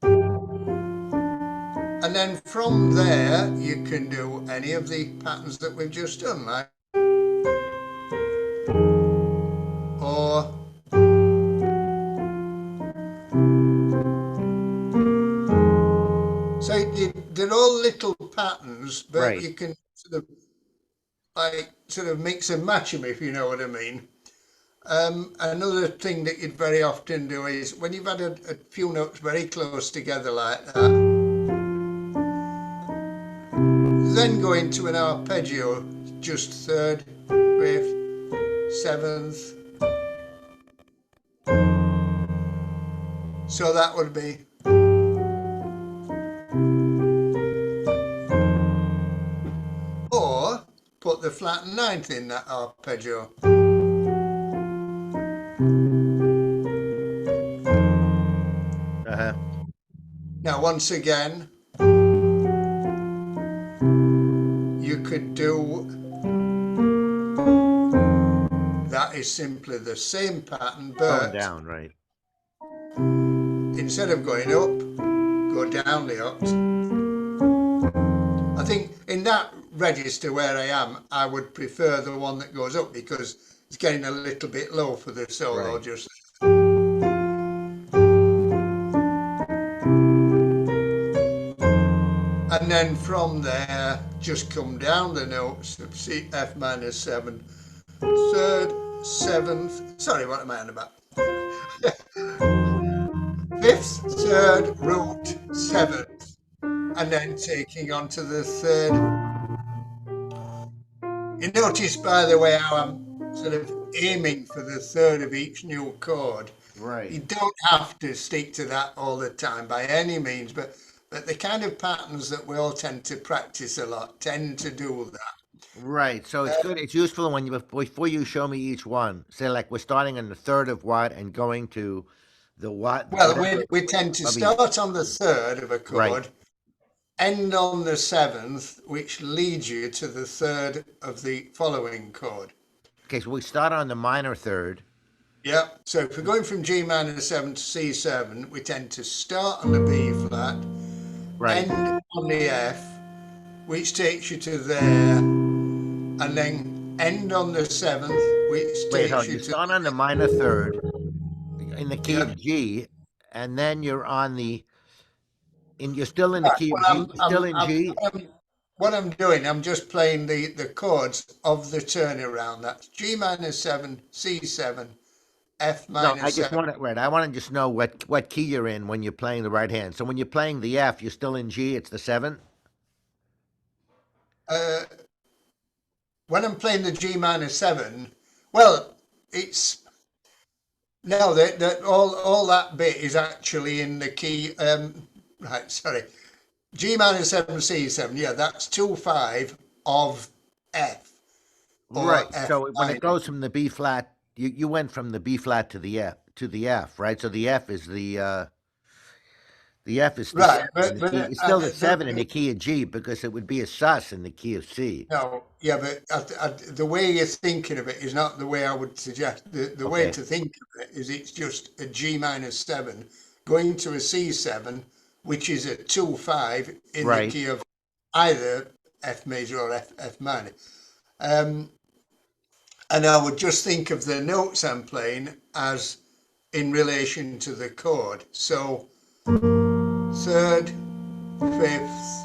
And then from there, you can do any of the patterns that we've just done, like or so they're all little patterns, but Right. you can sort of mix and match them, if you know what I mean. Another thing that you'd very often do is when you've had a few notes very close together like that, then go into an arpeggio, just third, fifth, seventh. So that would be. Or put the flat ninth in that arpeggio. Uh-huh. Now once again, you could do, that is simply the same pattern, but Going down, right. instead of going up, go down the oct. I think in that register where I am, I would prefer the one that goes up because it's getting a little bit low for the solo. Right. Just and then from there, just come down the notes of C, F minor 7, third, seventh, sorry, what am I on about? Fifth, third, root, seventh, and then taking on to the third. You notice, by the way, how I'm sort of aiming for the third of each new chord. Right. You don't have to stick to that all the time by any means, but the kind of patterns that we all tend to practice a lot tend to do that. Right. So it's good. It's useful when you before you show me each one. Say like we're starting on the third of what and going to the what Well, whatever we tend to of each. start on the third of a Right. chord, end on the seventh, which leads you to the third of the following chord. Okay. So we start on the minor third. Yeah, so if we're going from G minor 7 to C7, we tend to start on the B flat, Right. end on the F, which takes you to there, and then end on the seventh, which Wait. takes Hold. you You to start on the minor third in the key yeah. of G, and then you're on the in. You're still in the Right. key of Well, G. You're still in G. what I'm doing, I'm just playing the chords of the turnaround. That's G minor 7, C7, F No, minor I just 7. want it right. I want to just know what key you're in when you're playing the right hand. So when you're playing the F, you're still in G. It's the seventh. Uh, when I'm playing the G minor 7, well, it's no, that all that bit is actually in the key. Right, sorry, G minor 7, C7. Yeah, that's 2/5 of F or Right. F So when it minor. goes from the B flat, you went from the B flat to the F, right? So the F is the Right, seven in the key. It's still the seven in the key of G because it would be a sus in the key of C. no, yeah, but the way you're thinking of it is not the way I would suggest. The way Okay. to think of it is it's just a G minor 7 going to a C7, which is a 2/5 in the Right. key of either F major or F minor. Um, and I would just think of the notes I'm playing as in relation to the chord. So third, fifth,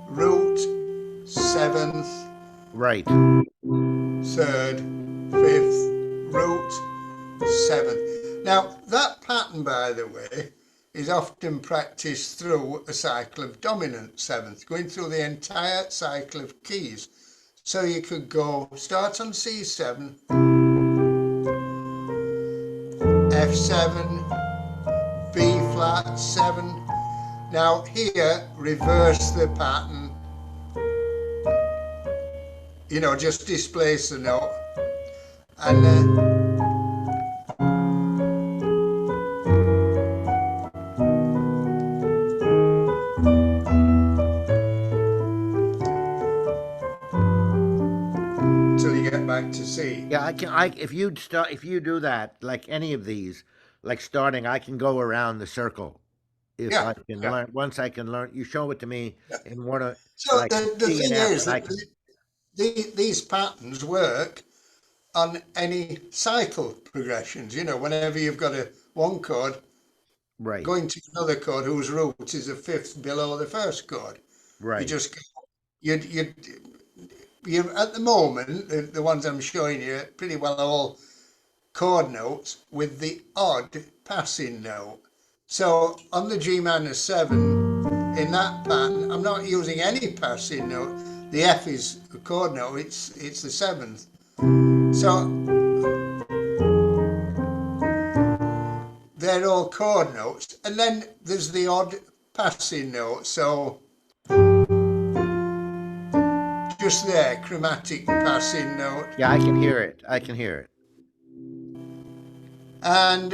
root, seventh, Right. third, fifth, root, seventh. Now, that pattern, by the way, is often practiced through a cycle of dominant seventh, going through the entire cycle of keys. So you could go start on C7, F7, B flat, 7. Now here, reverse the pattern, just displace the note. And until you get back to C. Yeah, I can. I if you start if you do that like any of these, like starting, I can go around the circle if Yeah, I can yeah, learn. Once I can learn, you show it to me yeah. in one of So like the C and thing F, is and I that can. these patterns work on any cycle progressions. Whenever you've got a one chord Right. going to another chord whose root is a fifth below the first chord, you Right. just you at the moment the ones I'm showing you pretty well all chord notes with the odd passing note. So on the G minor 7 in that pattern, I'm not using any passing note. The F is a chord note. It's the seventh. So they're all chord notes, and then there's the odd passing note. So just there, chromatic passing note, Yeah, I can hear it. I can hear it. and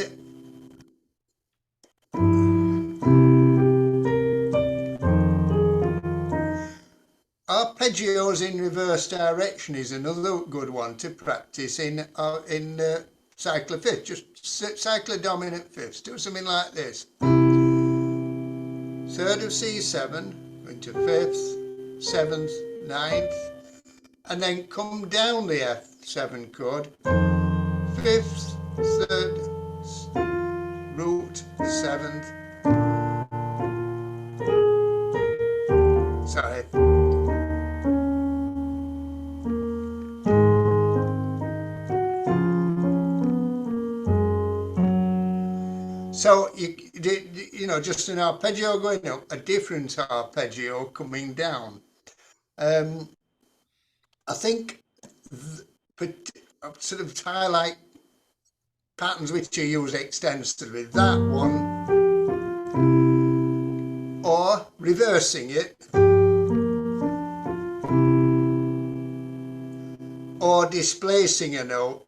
arpeggios in reverse direction is another good one to practice in cycle of fifths. Just cycle of dominant fifths. Do something like this: third of C7 into fifth, seventh, ninth, and then come down the F7 chord, fifth, third, root, seventh, Sorry. So just an arpeggio going up, a different arpeggio coming down. I think but sort of highlight patterns which are used extensively. That one, or reversing it, or displacing a note.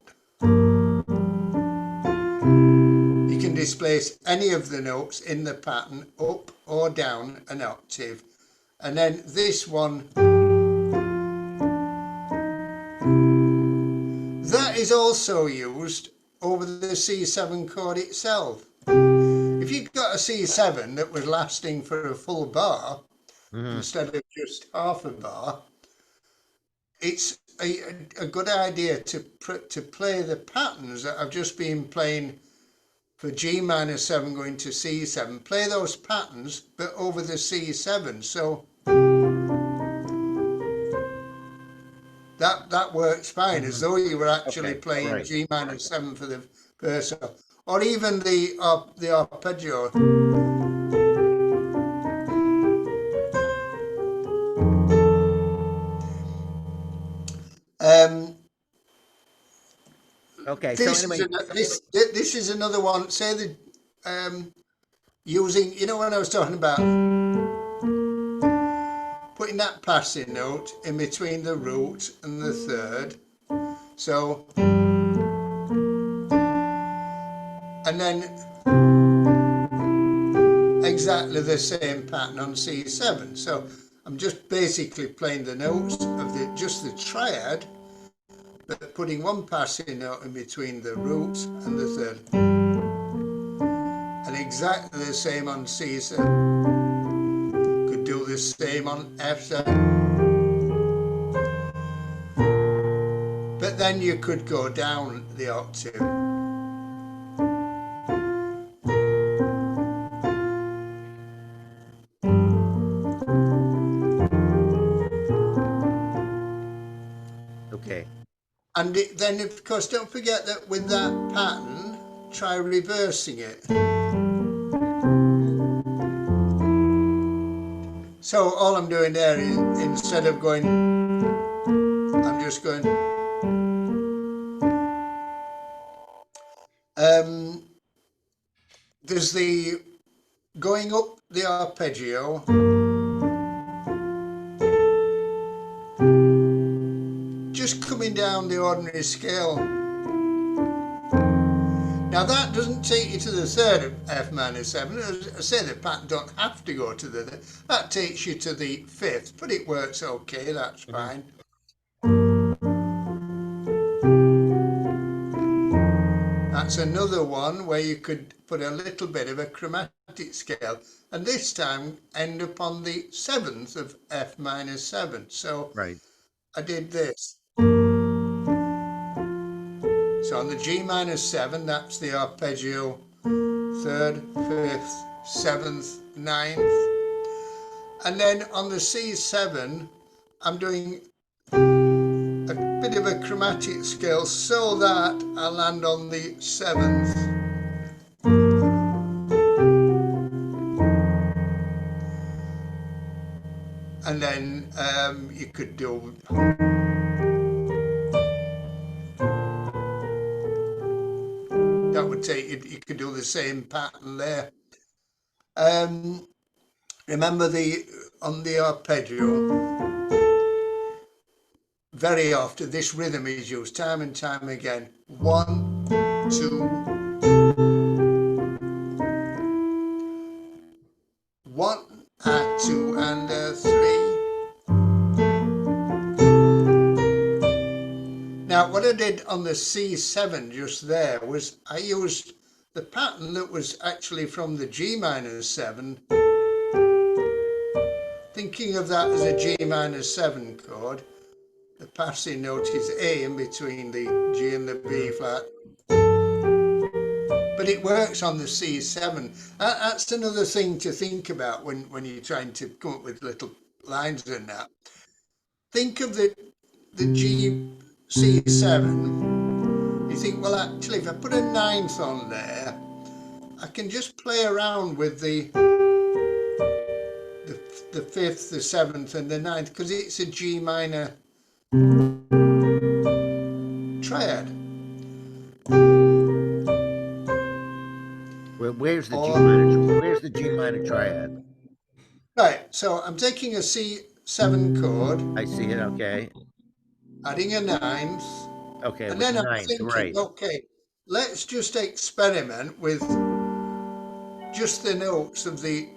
You can displace any of the notes in the pattern up or down an octave. And then this one, that is also used over the C7 chord itself. If you've got a C7 that was lasting for a full bar instead of just half a bar, it's a good idea to play the patterns that I've just been playing for G minor 7 going to C7. Play those patterns, but over the C7. So that works fine, as though you were actually playing G minor 7 for the first, or even the arpeggio. Okay, This so is anyway, this is another one. Say the using, when I was talking about putting that passing note in between the root and the third. So, and then exactly the same pattern on C7. So I'm just basically playing the notes of just the triad, but putting one passing note in between the root and the third. And exactly the same on C7. Could do the same on F7. But then you could go down the octave. okay. And then, of course, don't forget that with that pattern, try reversing it. So all I'm doing there is, instead of going, I'm just going. There's the going up the arpeggio. Just coming down the ordinary scale. Now that doesn't take you to the third of F minor 7. As I say, the pattern don't have to go to the. That takes you to the fifth, but it works okay. That's fine. That's another one where you could put a little bit of a chromatic scale, and this time end up on the 7th of F minor 7. So I did this. So on the G minor 7, that's the arpeggio, 3rd, 5th, 7th, 9th. And then on the C7, I'm doing a bit of a chromatic scale so that I land on the 7th. And then you could do that would take you could do the same pattern there. Remember on the arpeggio, very often this rhythm is used time and time again. 1, 2, 1, 2, and 3. Now, what I did on the C7 just there was I used the pattern that was actually from the G minor 7, thinking of that as a G minor 7 chord. The passing note is A in between the G and the B flat. But it works on the C7. That's another thing to think about when you're trying to come up with little lines and that. Think of the G C7. You think, well, actually, if I put a ninth on there, I can just play around with the, the fifth, the seventh, and the ninth because it's a G minor triad. Where's the G Or minor? Where's the G minor triad? right, so I'm taking a C7 chord, I see it. Okay. adding a ninth, Okay, and with the then I'm ninth, thinking, right? okay, let's just experiment with just the notes of the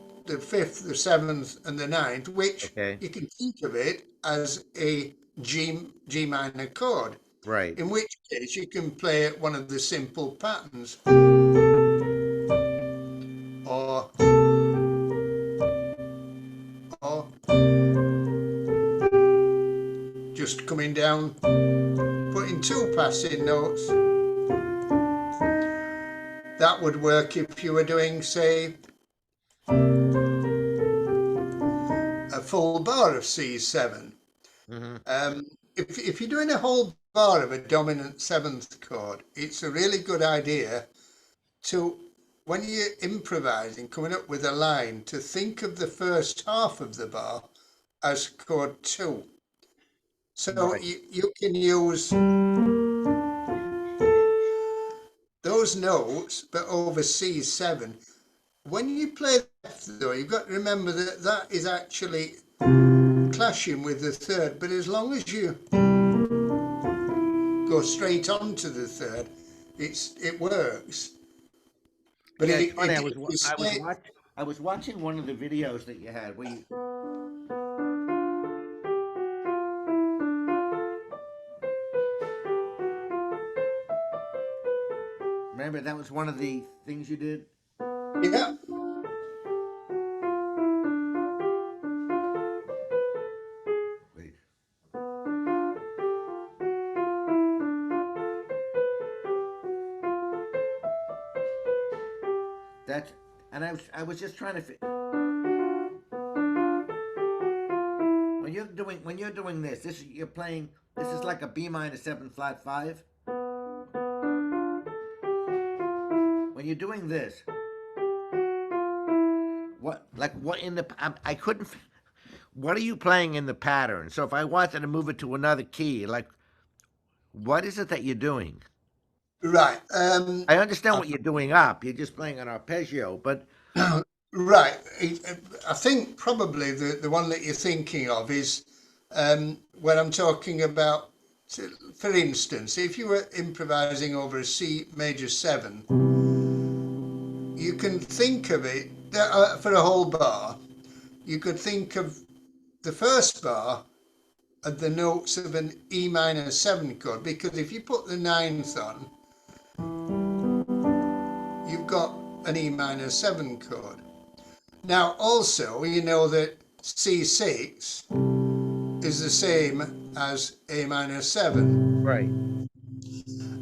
fifth, the seventh, and the ninth, which Okay, you can think of it as a G minor chord. right. In which case, you can play one of the simple patterns, or or just coming down, putting two passing notes. That would work if you were doing, say, a full bar of C7. Hmm. If you're doing a whole bar of a dominant seventh chord, it's a really good idea to, when you're improvising, coming up with a line, to think of the first half of the bar as chord 2. So Right. you can use those notes, but over C7. When you play the F, though, you've got to remember that that is actually clashing with the third, but as long as you go straight on to the third, it works. But Yeah, it's funny. if you stay, I was watching one of the videos that you had where you remember that was one of the things you did. yeah, Wait, that's and I was just trying to when you're doing this, you're playing. This is like a B minor seven flat five. When you're doing this, what in the I couldn't. What are you playing in the pattern? So if I wanted to move it to another key, like what is it that you're doing? right. I understand what you're doing up. You're just playing an arpeggio, but Right. I think probably the one that you're thinking of is when I'm talking about, for instance, if you were improvising over a C major 7, you can think of it for a whole bar. You could think of the first bar at the notes of an E minor 7 chord, because if you put the ninth on, you've got an E minor 7 chord. Now, also, you know that C6 is the same as A minor 7, right.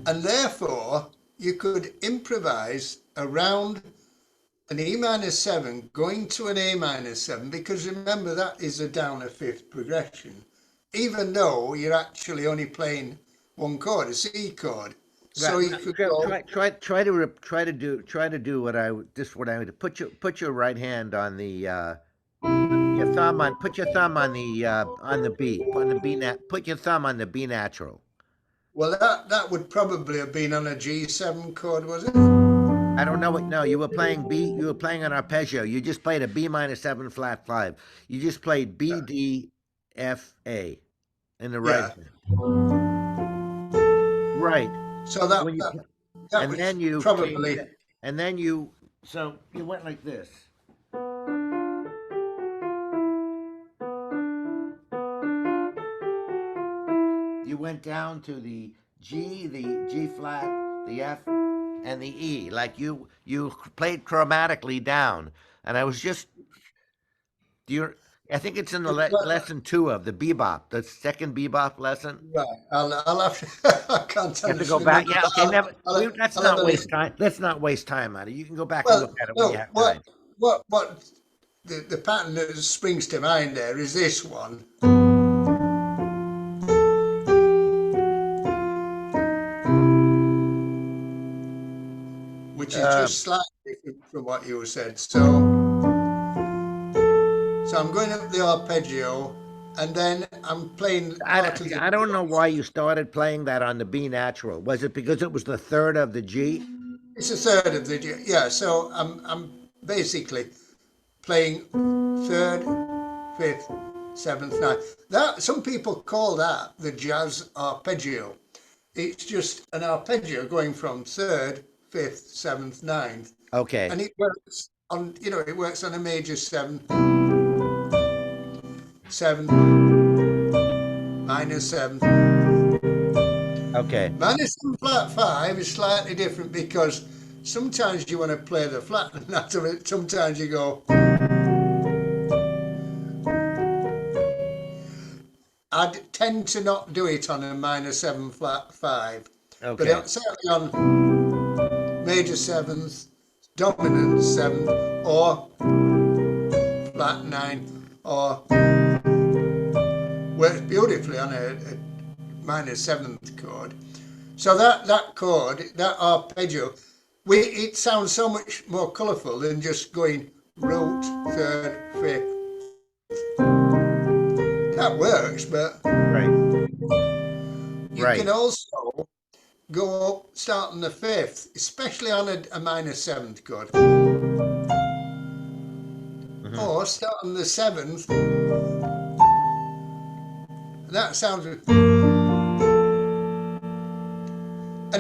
and therefore you could improvise around an E minor 7 going to an A minor 7, because remember that is a down a fifth progression, even though you're actually only playing one chord, a C chord. So Right. you could go, Try to do what I would put your right hand on the your thumb on put your thumb on the B put your thumb on the B natural. well, that would probably have been on a G7 chord, was it? I don't know what. No, you were playing B. You were playing an arpeggio. You just played a B minor seven flat five. You just played B D F A in the right Yeah. hand. Right. So When you that and was then you came probably and then you so you went like this. You went down to the G flat, the F, and the E. Like you played chromatically down. And I was just you. I think it's in the lesson two of the bebop, the second bebop lesson. right. I'll have to, I can't You have to go honestly back. remember, Yeah, but okay. Never. Let's I'll have not a waste listen. time. Let's not waste time on it. You can go back and look Well, at it when you no, have time. what the pattern that springs to mind there is this one. Which is just slightly different from what you said. So I'm going up the arpeggio, and then I'm playing part of the. I don't know why you started playing that on the B natural. Was it because it was the third of the G? It's a third of the yeah. So I'm basically playing third, fifth, seventh, ninth. That some people call that the jazz arpeggio. It's just an arpeggio going from third, fifth, seventh, ninth, Okay. and it works on it works on a major seven, seven, minor seven. Okay. Minor seven flat five is slightly different because sometimes you want to play the flat and that of it. Sometimes you go. I'd tend to not do it on a minor seven flat five, but Okay. certainly on major seventh, dominant seven, or flat nine, or works beautifully on a minor seventh chord. So that chord, that arpeggio, it sounds so much more colourful than just going root, third, fifth. That works, but Right. you can Right. also go up, start on the fifth, especially on a minor seventh chord, Hmm. or start on the seventh. That sounds, and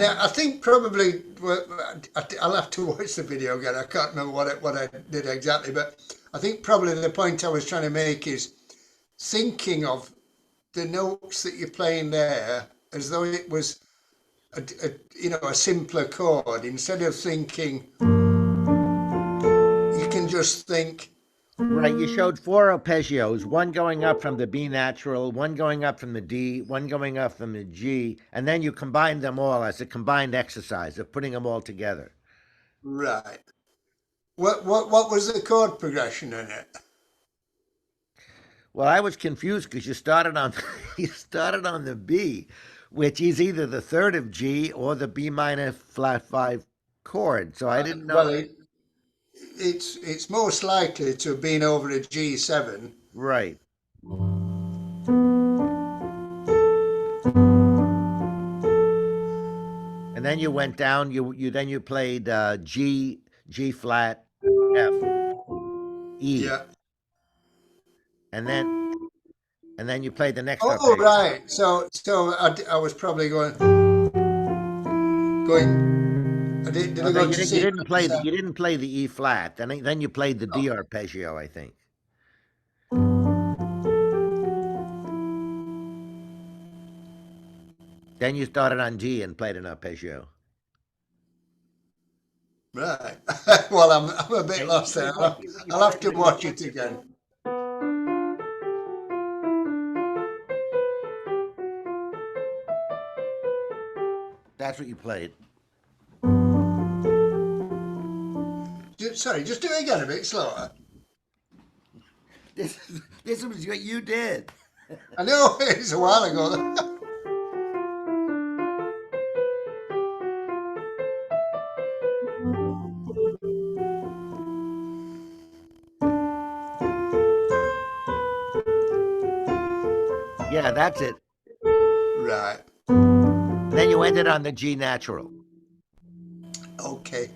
I think probably I'll have to watch the video again. I can't remember what I did exactly, but I think probably the point I was trying to make is thinking of the notes that you're playing there as though it was a simpler chord. Instead of thinking, you can just think. Right. You showed four arpeggios, one going up from the B natural, one going up from the D, one going up from the G, and then you combined them all as a combined exercise of putting them all together. Right. What was the chord progression in it? Well, I was confused because you started on you started on the B, which is either the third of G or the B minor flat five chord. So I didn't Well, know. it's most likely to have been over a G7. Right. And then you went down. You played G flat, F, E, Yeah. and then you played the next Oh, arpeggio. right. So I was probably going. Did Oh, I then go to you see? didn't play the E flat. Then you played the D arpeggio, I think. Then you started on G and played an arpeggio. Right. Well, I'm a Yeah, bit lost there. you I'll have played to it watch again. it again. That's what you played. Sorry, just do it again a bit slower. This was what you did. I know it's a while ago. Yeah, that's it. Right. And then you ended on the G natural. Okay.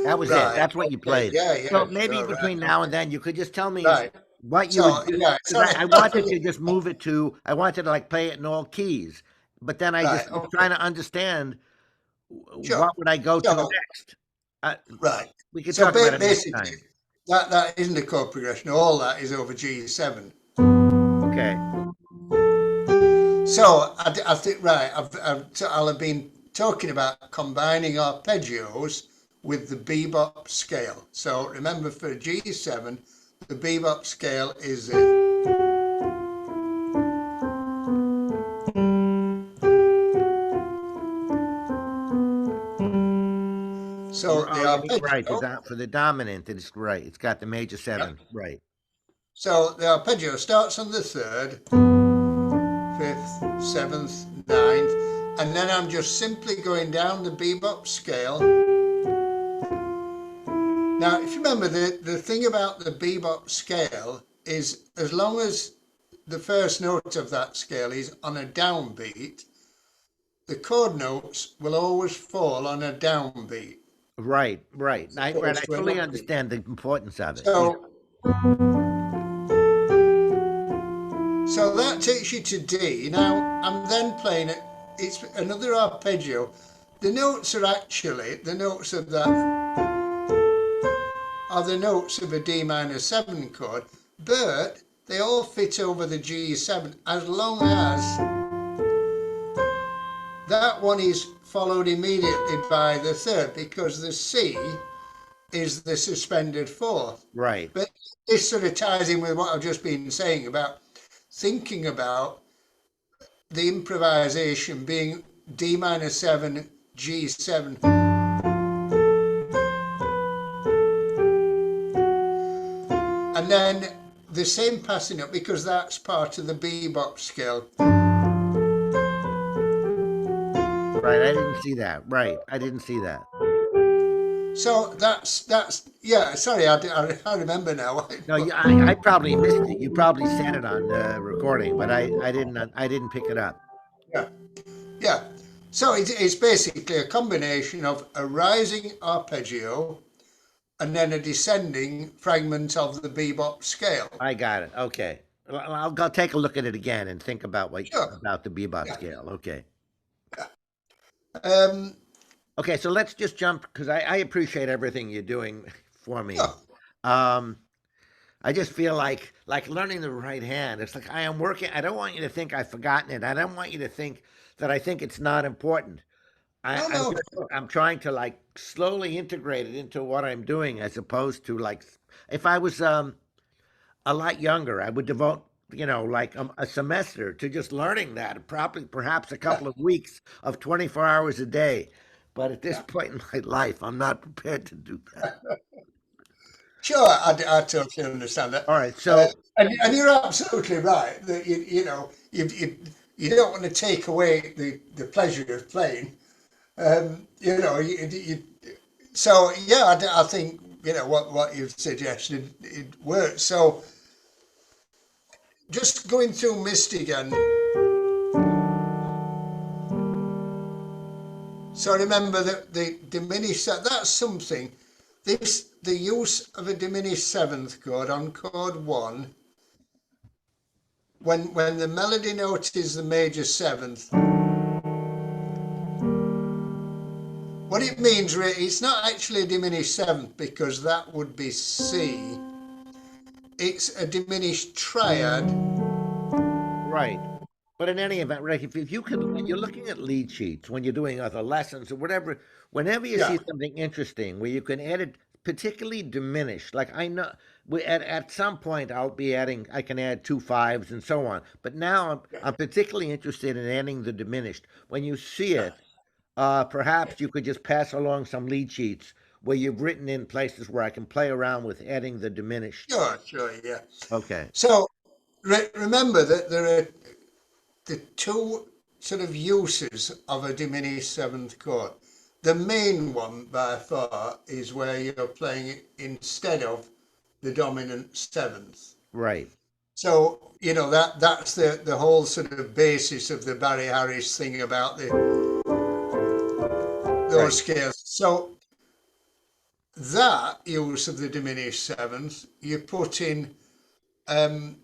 That was it. Right. That's what you Okay. played. Yeah. So Yeah. maybe Sure. Right. between now and then, you could just tell me Right. what you would So do. yeah. Because Sorry. I wanted to just move it to, I wanted to like play it in all keys. But then I Right. just was Okay. trying to understand Sure. what would I go to So next. Uh, right. we could So talk about it next basically, time. that isn't a chord progression. All that is over G7. Okay. So I think right. I'll have been talking about combining arpeggios with the bebop scale. So remember, for G7, the bebop scale is you mean right, arpeggio. for the dominant, it's right. It's got the major Yep. seven. Right. So the arpeggio starts on the third, fifth, seventh, ninth, and then I'm just simply going down the bebop scale. Now, if you remember, the thing about the bebop scale is as long as the first note of that scale is on a downbeat, the chord notes will always fall on a downbeat, Right, right. as Right, I opposed to an fully upbeat. understand the importance of it. Yeah. So, so that takes you to D. Now, I'm then playing it. It's another arpeggio. The notes are actually the notes of that are the notes of a D minor 7 chord, but they all fit over the G7 as long as that one is followed immediately by the third, because the C is the suspended fourth. Right. But this sort of ties in with what I've just been saying about thinking about the improvisation being D minor 7, G7, and then the same passing up, because that's part of the bebop scale. Right. I didn't see that. Right. I didn't see that. So that's yeah. Sorry, I remember now. No, I probably missed it. You probably said it on the recording, but I didn't pick it up. Yeah, yeah. So it's basically a combination of a rising arpeggio and then a descending fragment of the bebop scale. I got it. Okay. Well, I'll take a look at it again and think about what Sure. about the bebop Yeah. scale. Okay. Yeah. Um. Okay. So let's just jump because I appreciate everything you're doing for me. Yeah. Um, I just feel like learning the right hand. It's like I am working. I don't want you to think I've forgotten it. I don't want you to think that I think it's not important. No. No. I'm trying to like slowly integrate it into what I'm doing as opposed to like if I was a lot younger, I would devote like a semester to just learning that, probably perhaps a Yeah. couple of weeks of 24 hours a day. But at this Yeah. point in my life, I'm not prepared to do that. Sure. I totally understand that. All right, so And you're absolutely right that you don't want to take away the pleasure of playing. So yeah, I think what you've suggested it works. So just going through Mist again. So remember that the diminished that's something. The use of a diminished seventh chord on chord one when the melody note is the major seventh. What it means really, it's not actually a diminished seventh because that would be C. It's a diminished triad. right. But in any event, Rick, if you could, when you're looking at lead sheets, when you're doing other lessons or whatever, whenever you Yeah, see something interesting where you can add it, particularly diminished, like I know at some point I'll be adding, I can add two fives and so on. But now yeah, I'm particularly interested in adding the diminished. When you see yeah. it, perhaps you could just pass along some lead sheets where you've written in places where I can play around with adding the diminished. Sure, yeah. Okay. So remember that there are the two sort of uses of a diminished seventh chord. The main one by far is where you're playing it instead of the dominant seventh. Right. So that's the whole sort of basis of the Barry Harris thing about those Right. scales. So that use of the diminished seventh you put in um,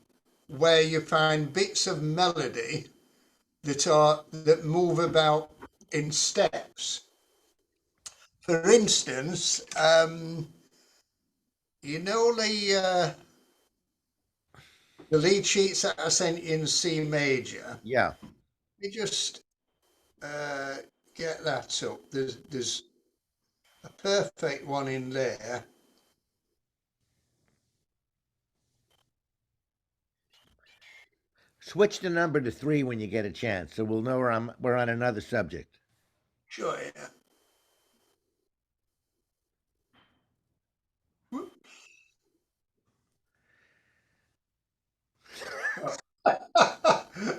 where you find bits of melody that move about in steps. For instance, the lead sheets that I sent in C major. Yeah. You just uh, get that up. There's a perfect one in there. Switch the number to three when you get a chance, so we'll know we're on another subject. Sure, yeah.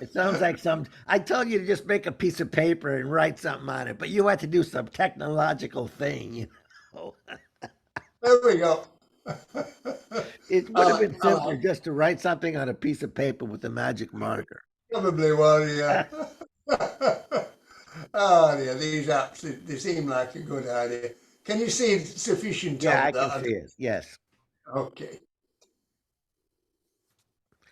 It sounds like some. I told you to just make a piece of paper and write something on it, but you had to do some technological thing. Know? There we go. It would have I, been I simpler like, just to write something on a piece of paper with a magic marker. probably was, yeah. Oh, yeah, these apps, they seem like a good idea. Can you see sufficient Yeah, I of can that? see it. Yes. Okay.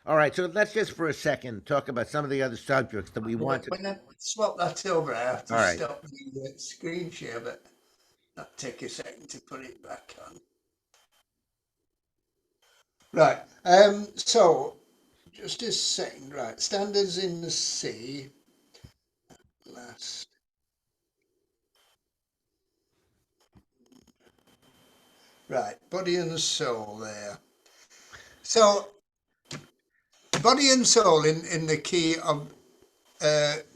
All right. So let's just for a second talk about some of the other subjects that we wanted. When I swap that over, I have to All right. stop the screen share, but that'll take a second to put it back on. Right. So just a second. Right. Standards in the sea. Last. Right. Body and soul there. So body and soul in the key of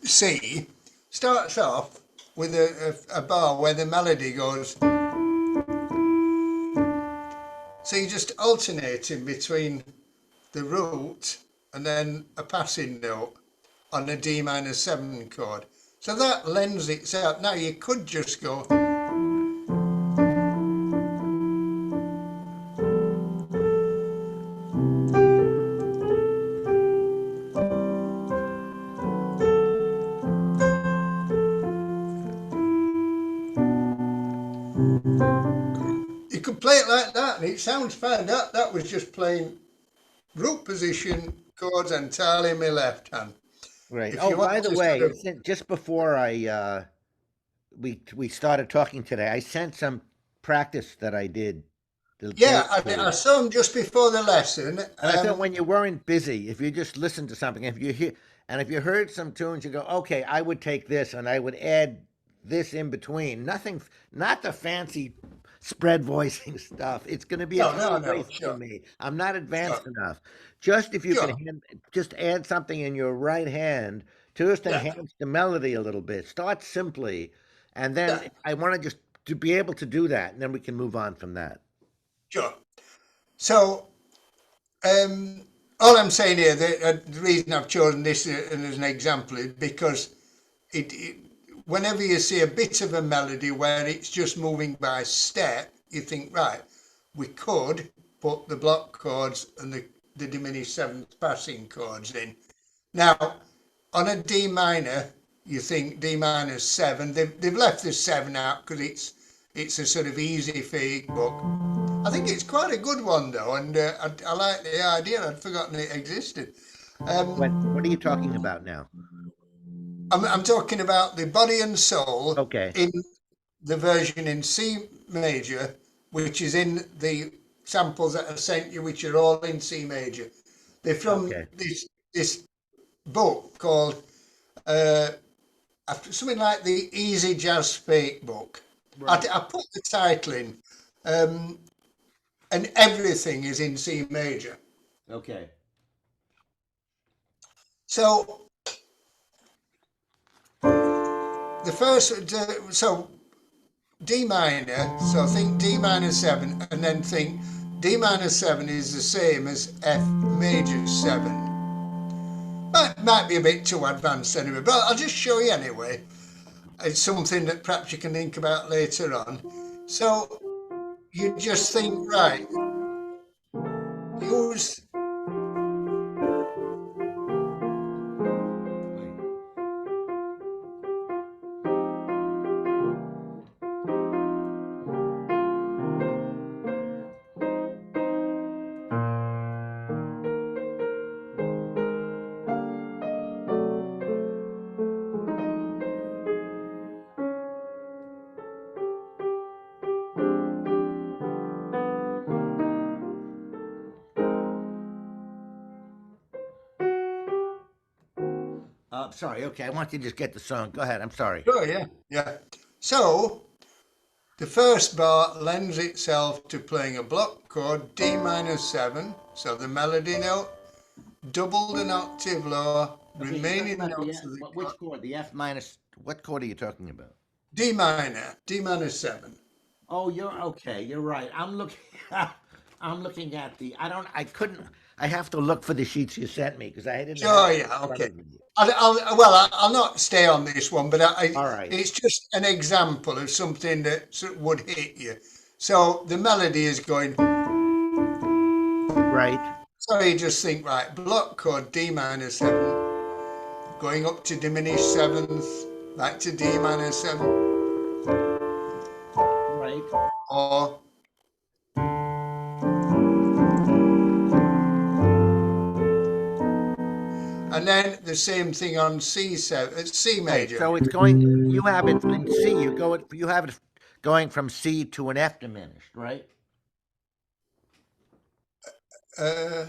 C starts off with a bar where the melody goes. So you're just alternating between the root and then a passing note on a D minor 7 chord. So that lends itself. Now you could just go. You could play it like that and it sounds fine. That was just playing root position chords entirely in my left hand. Right. If Oh, you want by the to sort way, of. just before we started talking today, I sent some practice that I did the day Yeah, I before. saw him just before the lesson. And I thought when you weren't busy, if you just listened to something, if you hear, and if you heard some tunes, you go, okay, I would take this and I would add this in between. Nothing, not the fancy spread voicing stuff. It's going to be a No, no, total no, waste for sure, me. I'm not sure, advanced enough. Just if you can sure. just add something in your right hand to just Yeah, enhance the melody a little bit. Start simply, and then yeah, I want to just to be able to do that, and then we can move on from that. sure. So, all I'm saying here, the reason I've chosen this as an example is because it, whenever you see a bit of a melody where it's just moving by step, you think, right, we could put the block chords and the diminished seventh passing chords in. Now, on a D minor, you think D minor 7. They've left the 7 out because it's a sort of easy fake book. I think it's quite a good one though, and I like the idea. I'd forgotten it existed. What are you talking about now? I'm talking about the body and soul Okay. in the version in C major, which is in the samples that I sent you, which are all in C major. They're from Okay. this book called uh, something like the Easy Jazz Fake book. Right. I put the title in, um, and everything is in C major. Okay. So the first, so D minor, so think D minor 7, and then think D minor 7 is the same as F major 7. Might be a bit too advanced anyway, but I'll just show you anyway. It's something that perhaps you can think about later on. So you just think, right, use. Sorry. Okay. I want you to just get the song. Go ahead. I'm sorry. Sure, yeah, yeah. So the first bar lends itself to playing a block chord D minor 7, so the melody note, doubled an octave lower, Okay. You're talking remaining about the notes of the chord. which chord? The F minus. What chord are you talking about? D minor 7. Oh, you're okay. You're right. I'm looking. I'm looking at the. I don't. I couldn't. I have to look for the sheets you sent me because I didn't have Sure, it in yeah, front okay. of me. I'll not stay on this one, but All right. it's just an example of something that would hit you. So the melody is going. Right. So you just think, right, block chord D minor 7, going up to diminished seventh, back to D minor 7, Right. or and then the same thing on C7, C Right. major. So it's going. You have it in C. You go. You have it going from C to an F diminished. Right. Uh,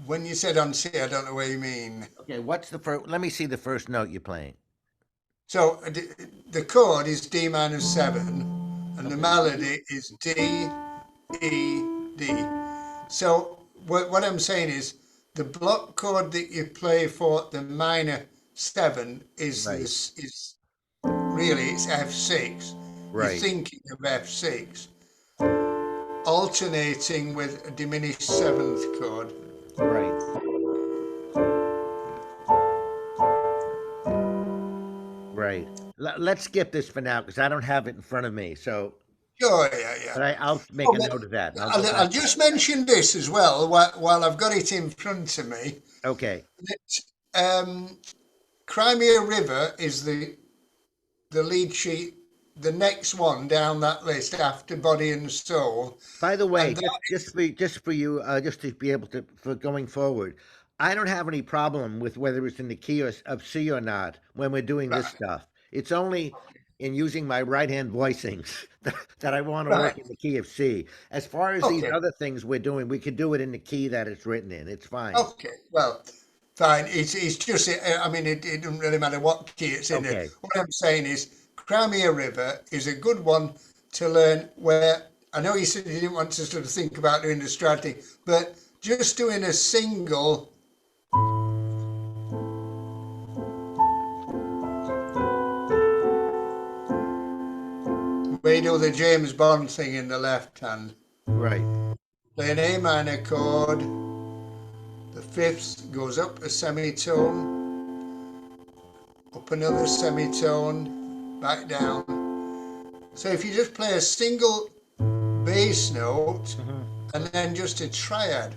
when you said on C, I don't know what you mean. Okay. What's the first? Let me see the first note you're playing. So the chord is D minor 7, and the Okay. melody is D, E, D. So what I'm saying is the block chord that you play for the minor 7 is Right. this is really it's F6. You're Right. thinking of F6, alternating with a diminished seventh chord. Right. Right. Let's skip this for now because I don't have it in front of me. So, Sure, yeah, yeah. but I'll make Oh, a but note of that and I'll go I'll back to it. just mention this as well while I've got it in front of me. Okay. Um, Crimea River is the lead sheet, the next one down that list after Body and Soul, By the way, and that is just for you, just to be able to for going forward, I don't have any problem with whether it's in the key of C or not when we're doing this right. stuff. It's only in using my right hand voicings that I want to work Right. in the key of C. As far as these Okay. other things we're doing, we could do it in the key that it's written in. It's fine. Okay. Well, fine. It's just. I mean, it doesn't really matter what key it's in. Okay. What I'm saying is, Crimea River is a good one to learn. Where I know you said you didn't want to sort of think about doing the strategy, but just doing a single. We do the James Bond thing in the left hand. Right. Play an A minor chord. The fifth goes up a semitone, up another semitone, back down. So if you just play a single bass note Hmm. and then just a triad,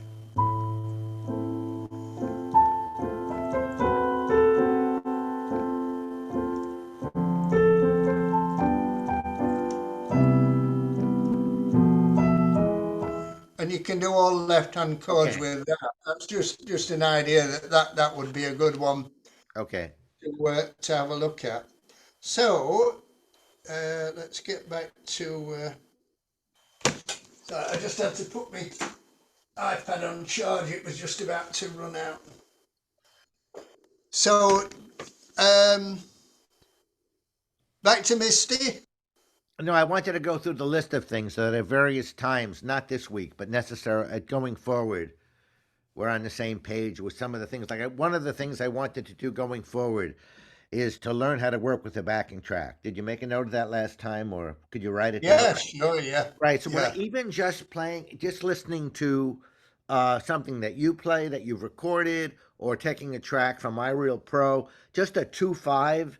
and you can do all left hand chords Okay. with that. That's just an idea that would be a good one Okay. to have a look at. So let's get back to. So I just had to put my iPad on charge. It was just about to run out. So um, back to Misty. No, I wanted to go through the list of things so that at various times, not this week, but necessary going forward, we're on the same page with some of the things. Like one of the things I wanted to do going forward is to learn how to work with the backing track. Did you make a note of that last time, or could you write it down? Yeah, sure, yeah, Right. So when yeah, even just playing, just listening to something that you play that you've recorded, or taking a track from iReal Pro, just a 2/5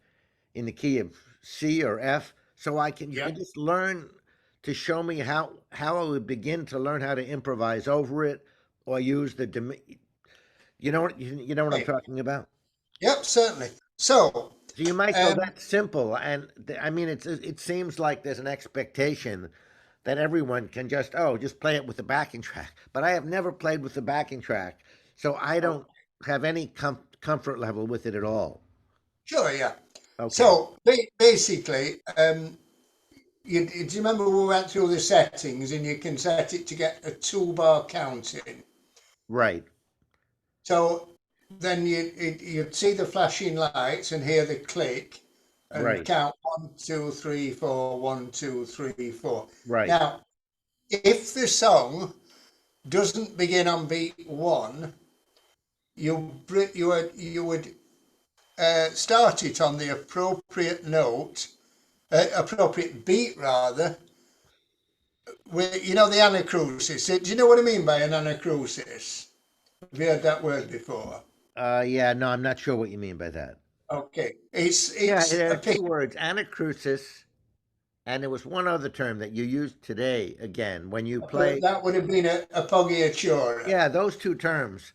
in the key of C or F, so you yeah. can just learn to show me how I would begin to learn how to improvise over it or use you know what you know what I'm Hey, talking about. yep, certainly. So, So you might go um, that simple, and I mean it seems like there's an expectation that everyone can just play it with the backing track, but I have never played with the backing track, so I don't have any comfort level with it at all. sure, yeah. Okay, So basically, do you remember we went through the settings and you can set it to get a two-bar counting? right, So then you'd see the flashing lights and hear the click and right, count 1, 2, 3, 4, 1, 2, 3, 4. right, Now, if the song doesn't begin on beat one, you would start it on the appropriate note, appropriate beat rather, you know the anacrusis. Do you know what I mean by an anacrusis? Have you heard that word before? Yeah, no, I'm not sure what you mean by that. Okay, Yeah, it's there are a two pick. words, anacrusis, and there was one other term that you used today again when you play. That would have been a poggiatura. Yeah, those two terms.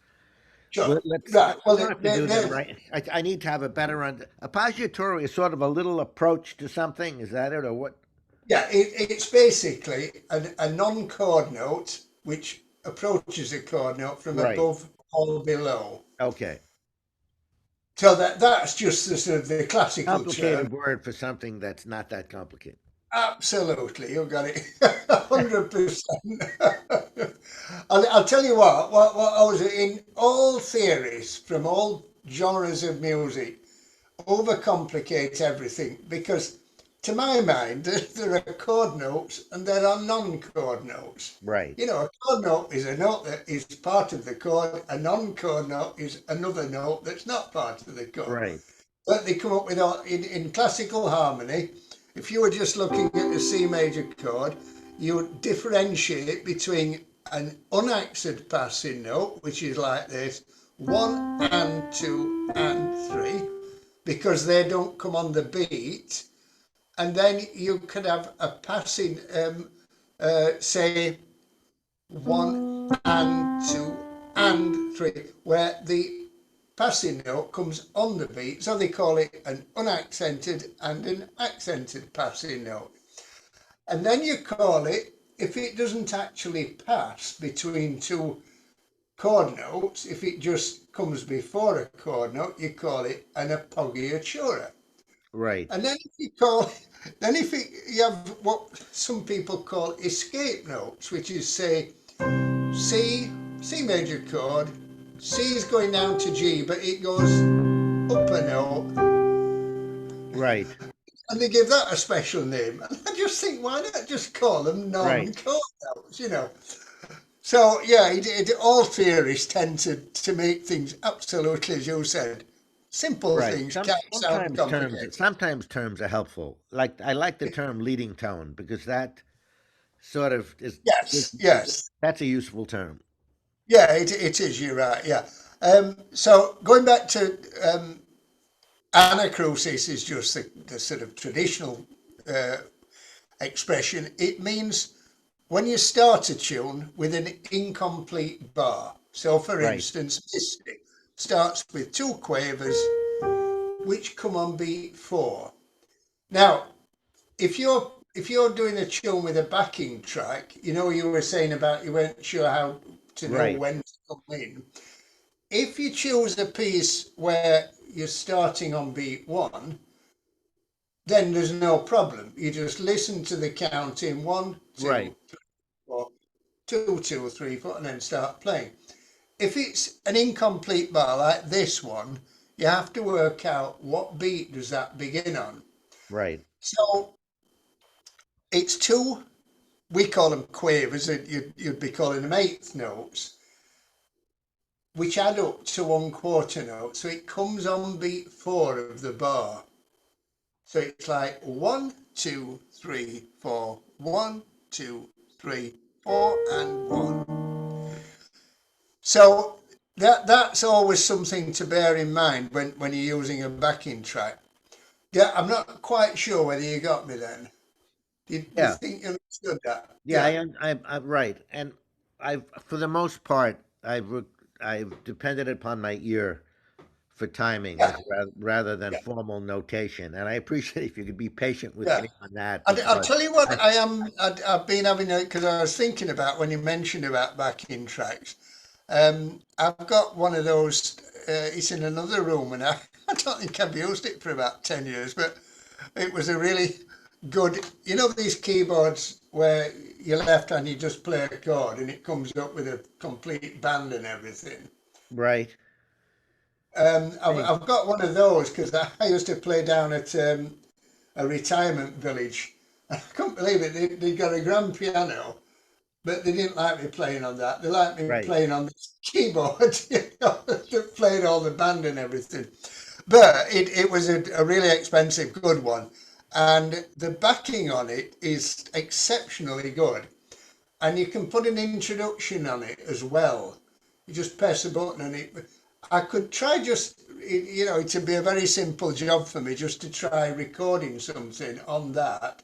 Sure. Well, Right. let's Well, try to do them right. I need to have a better a paggiatore is sort of a little approach to something. Is that it, or what? yeah, it's basically a non-chord note which approaches a chord note from Right. above or below. Okay. So that's just the sort of the classical term. Complicated word for something that's not that complicated. Absolutely, you got it, 100%. I'll tell you what I was in all theories from all genres of music overcomplicate everything because, to my mind, there are chord notes and there are non-chord notes. Right. You know, a chord note is a note that is part of the chord. A non-chord note is another note that's not part of the chord. Right. But they come up with in classical harmony. If you were just looking at the C major chord, you would differentiate between an unaccent passing note, which is like this: one and two and three, because they don't come on the beat. And then you could have a passing, say, one and two and three, where the passing note comes on the beat. So they call it an unaccented and an accented passing note. And then you call it, if it doesn't actually pass between two chord notes, if it just comes before a chord note, you call it an appoggiatura. Right. And then if you call, then if it, you have what some people call escape notes, which is say C, C major chord, C is going down to G, but it goes up a note, Right. and they give that a special name. And I just think, why not just call them Right. non-chord notes, you know? So yeah, all theories tend to make things absolutely, as you said, simple Right. things can't sound complicated. Sometimes terms are helpful. Like I like the term leading tone because that sort of Yes, yes. that's a useful term. Yeah, it is. You're right. Yeah. So going back to anacrusis is just the sort of traditional uh, expression. It means when you start a tune with an incomplete bar. So, for Right. instance, Mystic starts with two quavers which come on beat four. Now, if you're doing a tune with a backing track, you know you were saying about you weren't sure how to know Right. when to come in. If you choose a piece where you're starting on beat one, then there's no problem. You just listen to the count in one, Right. two, four, two, two, three, four, and then start playing. If it's an incomplete bar like this one, you have to work out what beat does that begin on. Right. So it's two, we call them quavers, you'd be calling them eighth notes, which add up to one quarter note. So it comes on beat four of the bar. So it's like one, two, three, four, one, two, three, four, and one. So that's always something to bear in mind when you're using a backing track. Yeah, I'm not quite sure whether you got me then. Do you Yeah. think you understood that? Yeah. Yeah, I'm right, and I've for the most part I've depended upon my ear for timing yeah, as rather than yeah, formal notation, and I appreciate if you could be patient with yeah. me on that I'll because tell you what I I am. I've been having a because I was thinking about when you mentioned about backing tracks. I've got one of those. It's in another room, and I don't think I've used it for about 10 years. But it was a really good. You know these keyboards where your left hand you just play a chord and it comes up with a complete band and everything. right. I've got one of those because I used to play down at a retirement village. I couldn't believe it. They got a grand piano, but they didn't like me playing on that. They liked me Right. playing on the keyboard, that played all the band and everything. But it was a really expensive, good one. And the backing on it is exceptionally good. and you can put an introduction on it as well. You just press a button and it. I could try just, you know, it'd be a very simple job for me just to try recording something on that.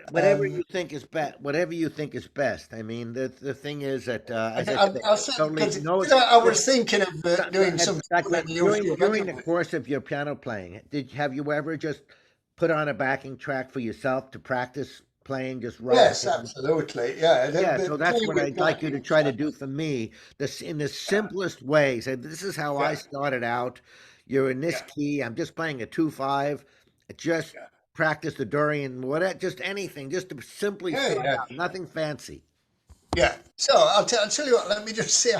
Whatever Um, you think is best. Whatever you think is best. I mean, the thing is that, as I said, I'll say totally because no. I was thinking of doing something Like unusual during the anyway. course of your piano playing, did have you ever just put on a backing track for yourself to practice playing, just writing? Yes, absolutely. Yeah, Yeah, so the that's playing what with I'd like you to backing try to track. do for me. This in the simplest way. Say, this is how I Yeah, started out. You're in this yeah, key. I'm just playing a 2/5. Just yeah, practice the Dorian, whatever, just anything, just to simply yeah, start yeah, out. Nothing fancy. yeah. So I'll tell you what. Let me just see.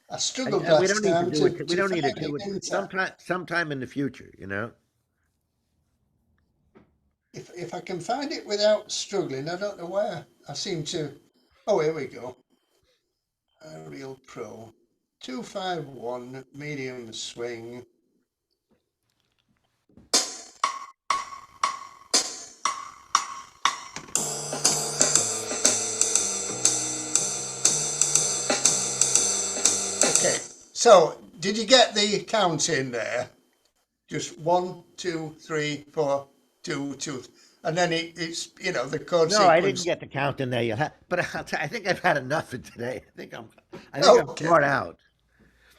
I struggled And we don't last need to time do it. We to don't need to find do it, it didn't I? sometime in the future. You know. If I can find it without struggling, I don't know where. I seem to. Oh, here we go. Real Pro, 251 medium swing. Okay. So, did you get the count in there? Just one, two, three, four, two, two, and then it's the chord No, I didn't sequence. get the count in there yet. But I think I've had enough for today. I think I'm Okay. bored out.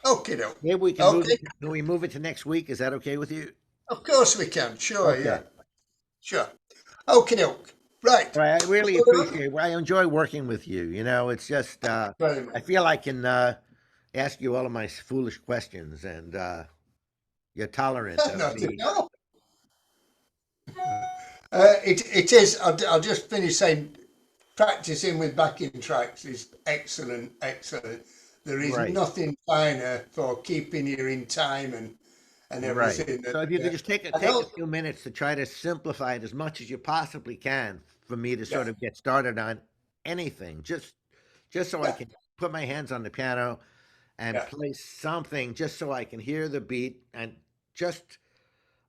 Okay. No. Maybe we can move Okay. it. Can we move it to next week? Is that okay with you? Of course we can. Sure. Yeah. Okay. Sure. Okay. Doke. Right. All right. I really Well done. appreciate it. I enjoy working with you. You know, it's just Very much. I feel I can ask you all of my foolish questions, and you're tolerant of Not at me. all. It is. I'll just finish saying practicing with backing tracks is excellent, excellent. There is Right. nothing finer for keeping you in time and Right. everything. So if you could just I take a don't. few minutes to try to simplify it as much as you possibly can for me to Yeah, sort of get started on anything, just so I yeah, can put my hands on the piano and yeah, play something, just so I can hear the beat and just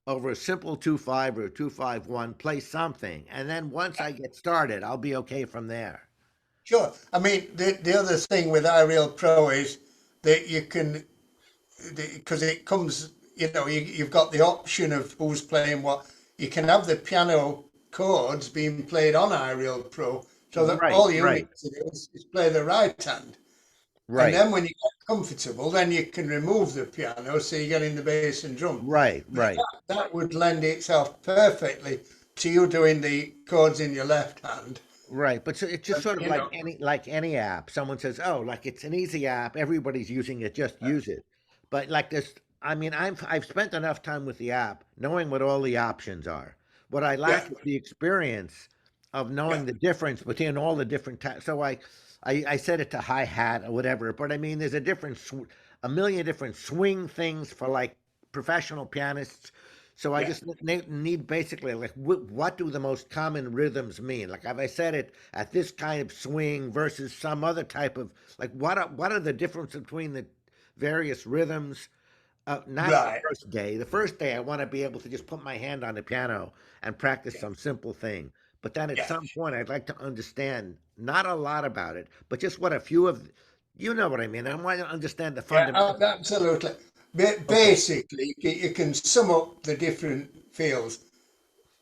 over a simple 2/5 or a 2/5/1, play something, and then once I get started, I'll be okay from there. sure. I mean, the other thing with iReal Pro is that you can, because it comes, you've got the option of who's playing what. You can have the piano chords being played on iReal Pro, so that Right, all you need right, to do is play the right hand. And right, then when you get comfortable, then you can remove the piano so you get in the bass and drum. right, But right. that would lend itself perfectly to you doing the chords in your left hand. Right, but so it's just And, sort of like any app. Someone says, "Oh, like it's an easy app. Everybody's using it. Just use it." But like this, I mean, I've spent enough time with the app, knowing what all the options are. What I yeah, lack is the experience of yeah, knowing the difference between all the different types. So I set it to hi hat or whatever. But I mean, there's a million different swing things for like professional pianists. So I yeah, just need basically like what do the most common rhythms mean? Like have I said it at this kind of swing versus some other type of like what are the difference between the various rhythms? Not the right. first day. The first day I want to be able to just put my hand on the piano and practice Yeah, some simple thing. But then at yeah, some point I'd like to understand not a lot about it, but just what a few of you know what I mean. I want to understand the yeah, fundamentals. absolutely. Okay. Basically, you can sum up the different fields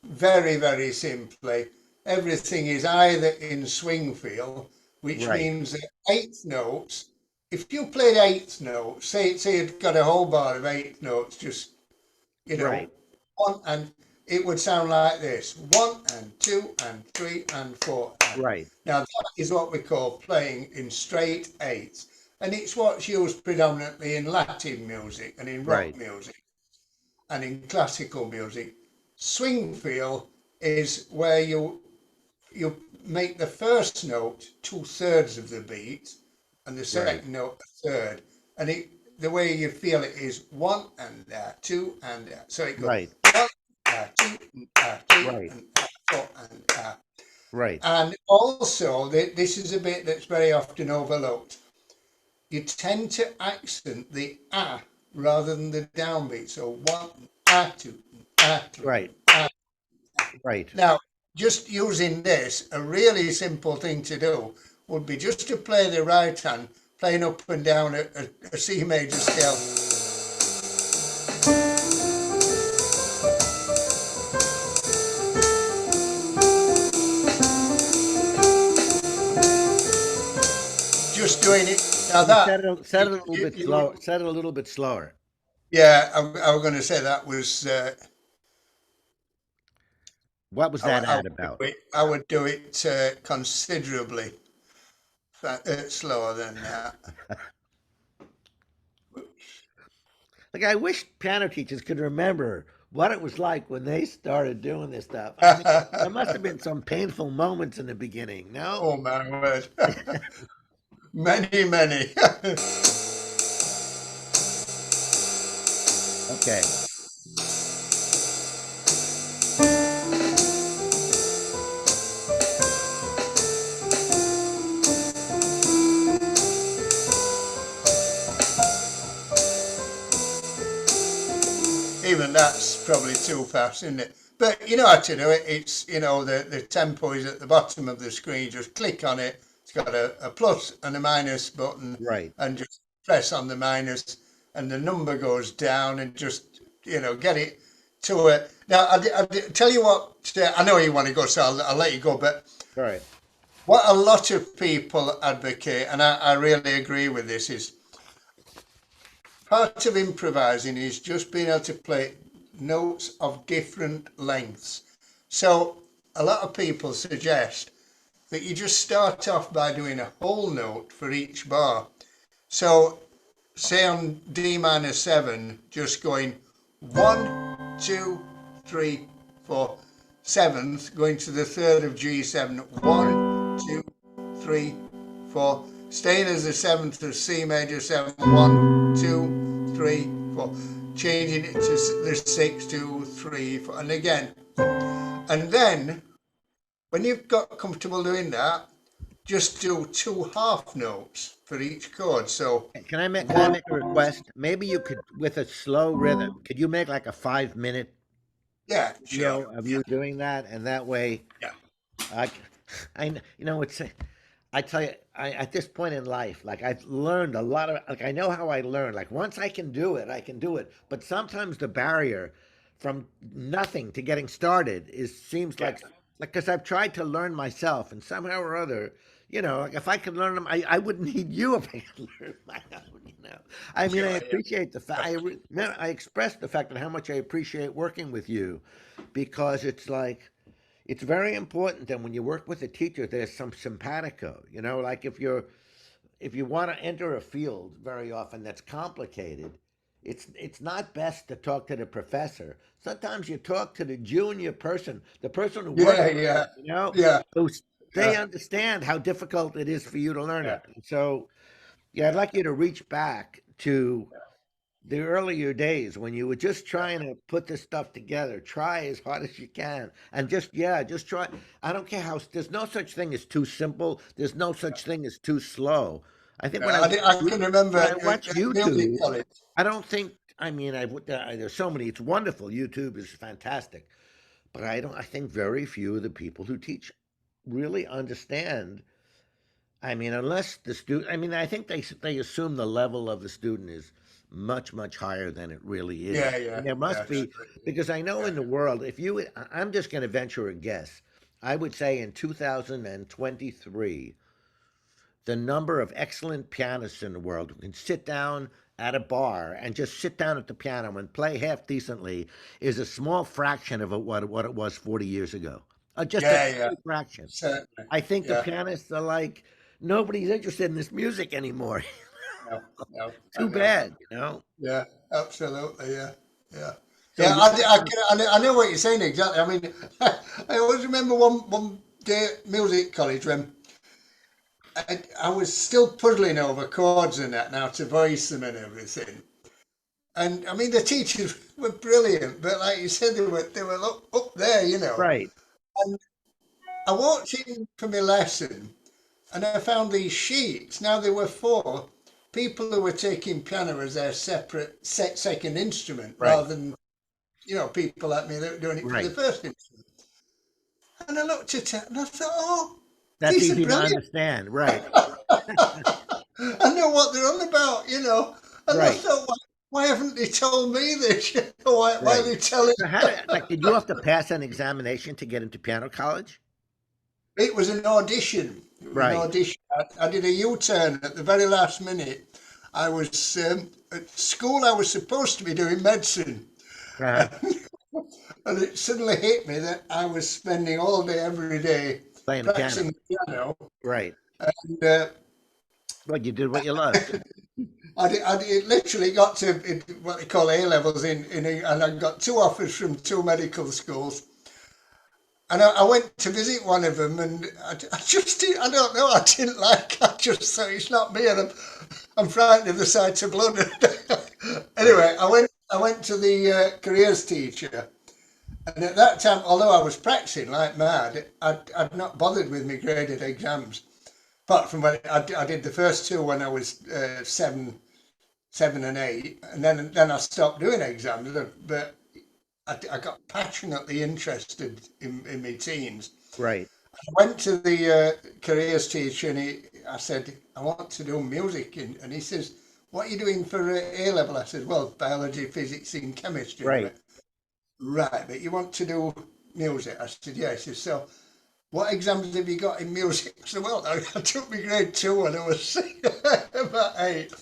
very, very simply. Everything is either in swing feel, which Right. means that eighth notes. If you played eighth notes, say you've got a whole bar of eighth notes, just you know, Right. one and it would sound like this: one and two and three and four and. Right. Now that is what we call playing in straight eighths, and it's what's used predominantly in Latin music and in rock Right. music and in classical music. Swing feel is where you make the first note 2/3 of the beat and the Right. second note a third, and the way you feel it is one and two and so it goes Right. one two three Right. and four Right. and also this is a bit that's very often overlooked. You tend to accent the rather than the downbeat. So one two three Right. Right. Now, just using this, a really simple thing to do would be just to play the right hand, playing up and down a C major scale. Just doing it. Now Can you that, set it a little bit you would, slower? Set it a little bit slower. yeah, I was going to say that was, What was that ad about? I would do it considerably slower than that. Like I wish piano teachers could remember what it was like when they started doing this stuff. I mean, there must have been some painful moments in the beginning. No? Oh my word. Many, many. Okay. Even that's probably too fast, isn't it? But you know how to do it. It's, the tempo is at the bottom of the screen. Just click on it. It's got a plus and a minus button, Right. and just press on the minus, and the number goes down, and just, get it to it. Now, tell you what, I know you want to go, so I'll let you go. But All right. what a lot of people advocate, and I really agree with this, is part of improvising is just being able to play notes of different lengths. So a lot of people suggest that you just start off by doing a whole note for each bar. So say on D minor 7, just going 1, 2, 3, 4, seventh, going to the third of G7, 1, 2, 3, 4, staying as the seventh of C major 7, 1, 2, 3, 4, changing it to the 6, 2, 3, 4, and again. And then when you've got comfortable doing that, just do two half notes for each chord. So Can I one, make a request? Maybe you could, with a slow rhythm, could you make like a 5 minute yeah, sure, video of yeah, you doing that? And that way, yeah, I, it's. I tell you, at this point in life, like I've learned a lot of, like I know how I learn. Like once I can do it, I can do it. But sometimes the barrier from nothing to getting started seems yeah, like because I've tried to learn myself, and somehow or other, like if I could learn them, I wouldn't need you if I could learn my own. I mean, I sure, yeah, appreciate the fact. Man, I express the fact that how much I appreciate working with you, because it's like it's very important that when you work with a teacher, there's some simpatico. Like if you want to enter a field very often that's complicated, it's not best to talk to the professor. Sometimes you talk to the junior person, the person who works yeah, with yeah, it, yeah, who they yeah, understand how difficult it is for you to learn yeah, it. And so, yeah, I'd yeah. like you to reach back to the earlier days when you were just trying to put this stuff together. Try as hard as you can, and just try. I don't care how. There's no such thing as too simple. There's no such thing as too slow. I think I can remember when I watch music YouTube, college. I don't think. I mean, there's so many. It's wonderful. YouTube is fantastic, but I don't. I think very few of the people who teach really understand. I mean, unless the student, I mean, I think they assume the level of the student is much higher than it really Yeah, is. yeah, And there yeah, must be, because I know yeah, in the world, if you, I'm just going to venture a guess. I would say in 2023, the number of excellent pianists in the world who can sit down at a bar and just sit down at the piano and play half decently is a small fraction of what it was 40 years ago. Just a yeah, yeah, tiny fraction. certainly. I think the Yeah, pianists are like, nobody's interested in this music anymore. no, no, I Too know. bad. Yeah, absolutely. Yeah, yeah, So yeah. you're I know what you're saying exactly. I mean, I always remember one day at music college when I was still puzzling over chords and that, now to voice them and everything. And I mean, the teachers were brilliant, but like you said, they were up there, right, And I walked in for my lesson, and I found these sheets. Now there were four people who were taking piano as their separate second instrument, right, rather than people like me that were doing it for the right. first instrument. And I looked at it and I thought, oh, That's these are easy to brilliant. understand. Right. I know what they're on about, And I Right. thought, why haven't they told me this? Why are Right. they telling? So how did like did you have to pass an examination to get into piano college? It was an audition. It was an Right. audition. I did a U-turn at the very last minute. I was at school. I was supposed to be doing medicine, Uh-huh. and it suddenly hit me that I was spending all day, every day, Playing the piano. practicing the piano. Right. And Well, you did what you loved. it literally got to what they call A levels and I got two offers from two medical schools. And I went to visit one of them, and I just I don't know, I didn't like. I just thought it's not me, and I'm frightened of the sight of blood. Right. Anyway, I went to the careers teacher, and at that time, although I was practicing like mad, I'd not bothered with my graded exams. Apart from when I did the first two when I was seven and eight, and then I stopped doing exams. But I got passionately interested in my teens. Right. I went to the careers teacher and I said, I want to do music. And he says, what are you doing for A level? I said, well, biology, physics, and chemistry. And he Right. went, right, but you want to do music? I said, yeah. He says, so what exams have you got in music? I said, well, I took my grade two when I was about eight.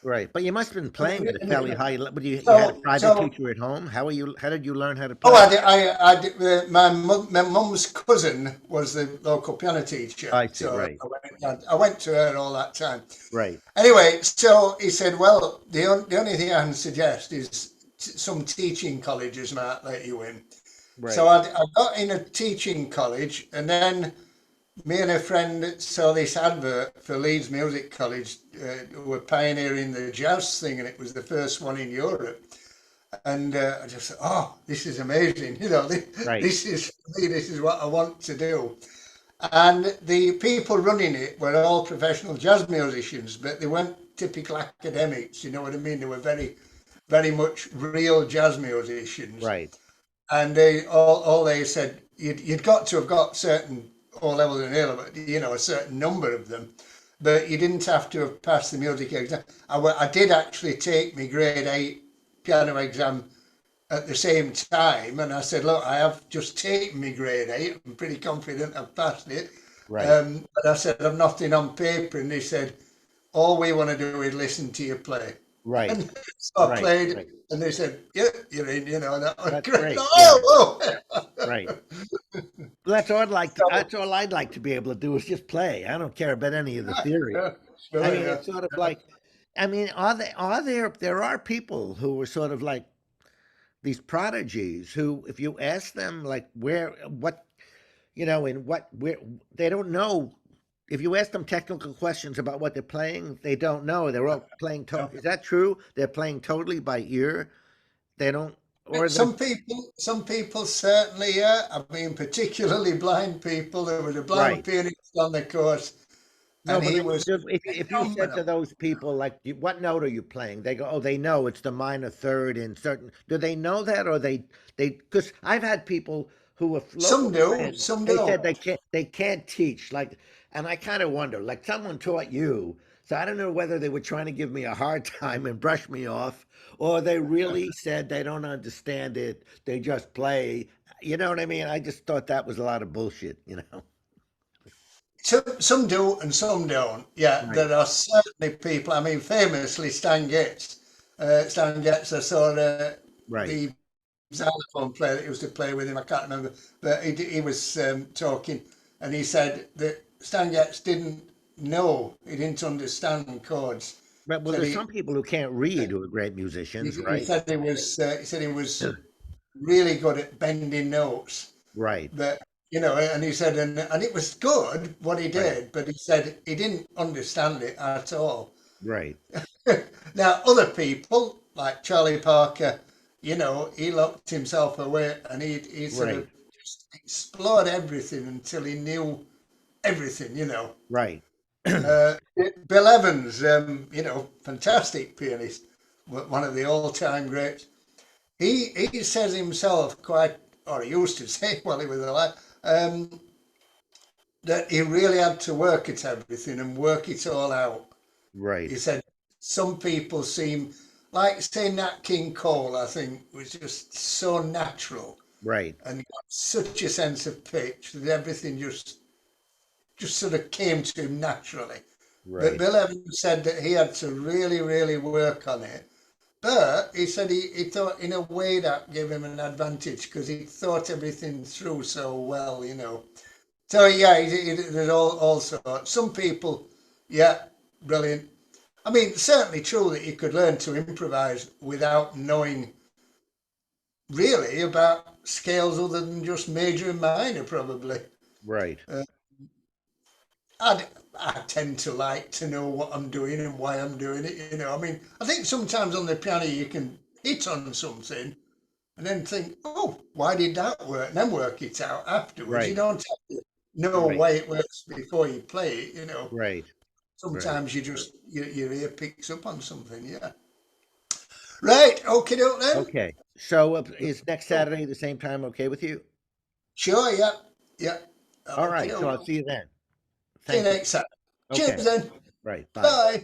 Right. But you must have been playing at a fairly high level. You had a So, private so teacher at home. How did you learn how to Oh, play? I did. My mum's cousin was the local piano teacher, I see. so Right. I went to her all that time. Right. Anyway, so he said, "Well, the only thing I can suggest is some teaching colleges might let you in." So Right. I got in a teaching college, and then me and a friend saw this advert for Leeds Music College, who were pioneering the jazz thing, and it was the first one in Europe. And I just thought, oh, this is amazing. Right. This is me. This is what I want to do. And the people running it were all professional jazz musicians, but they weren't typical academics. You know what I mean? They were very much real jazz musicians. Right. And all they said, you'd got to have got certain O levels and A level, a certain number of them, but you didn't have to have passed the music exam. I did actually take my grade eight piano exam at the same time, and I said, look, I have just taken my grade eight. I'm pretty confident I've passed it. Right. But I said, I've nothing on paper. And they said, all we want to do is listen to you play. Right. And so I Right. played, Right. and they said, yeah, you're in, and that was That's great. great. Yeah. Oh, Right. Well, that's all I'd like to. so, That's all I'd like to be able to do is just play. I don't care about any of the theory. yeah, I sure, mean, yeah. it's sort of like, I mean, there are people who are sort of like these prodigies who, if you ask them like what, in what, where, they don't know. If you ask them technical questions about what they're playing, they don't know. They're all playing. Yeah. Is that true? They're playing totally by ear. They don't, or they Some people certainly, yeah. I mean, particularly blind people. There was a blind right. pianist on the course, No, and but he was if you said to phenomenal. those people like, what note are you playing? They go, oh, they know it's the minor third in certain. Do they know that, or they? Because I've had people who are Some local do, friends. some They said don't. they can't teach like, and I kind of wonder like someone taught you. So I don't know whether they were trying to give me a hard time and brush me off, or they really said they don't understand it. They just play. You know what I mean? I just thought that was a lot of bullshit. Some do and some don't. Yeah, Right. there are certainly people. I mean, famously, Stan Getz. Stan Getz, I saw Right. the xylophone player that used to play with him. I can't remember, but he was talking, and he said that Stan Getz didn't know, he didn't understand chords. But well, Said there's some people who can't read who are great he, musicians, he right? said he was really good at bending notes, Right, but and he said, and it was good what he right, did, but he said he didn't understand it at all. right, Now, other people like Charlie Parker, he locked himself away and he sort right, of just explored everything until he knew everything. right, Uh, Bill Evans, fantastic pianist, one of the all-time greats. He says himself quite, or he used to say while he was alive, um, that he really had to work at everything and work it all out. Right. He said some people seem like, say, Nat King Cole, I think, was just so natural Right. and got such a sense of pitch that everything just sort of came to him naturally. But Right. Bill Evans said that he had to really, really work on it. But he said he thought in a way that gave him an advantage because he thought everything through so well, you know. So yeah, there's all sorts. Some people, yeah, brilliant. I mean, certainly true that you could learn to improvise without knowing really about scales other than just major and minor, probably. Right. Uh, I I tend to like to know what I'm doing and why I'm doing it. You know, I mean, I think sometimes on the piano you can hit on something and then think, oh, why did that work? And then work it out afterwards. You Right. don't have to know Right. why it works before you play it. You know, Right. Right. sometimes you just your ear picks up on something. Yeah. Right. Okay, doke then. Okay. So is next Oh, Saturday the same time okay with you? sure. Yeah. Yeah. All Okay, right. So I'll doke. see you then. See you Thank you. next time. Okay. Cheers then. Right. Bye. Bye.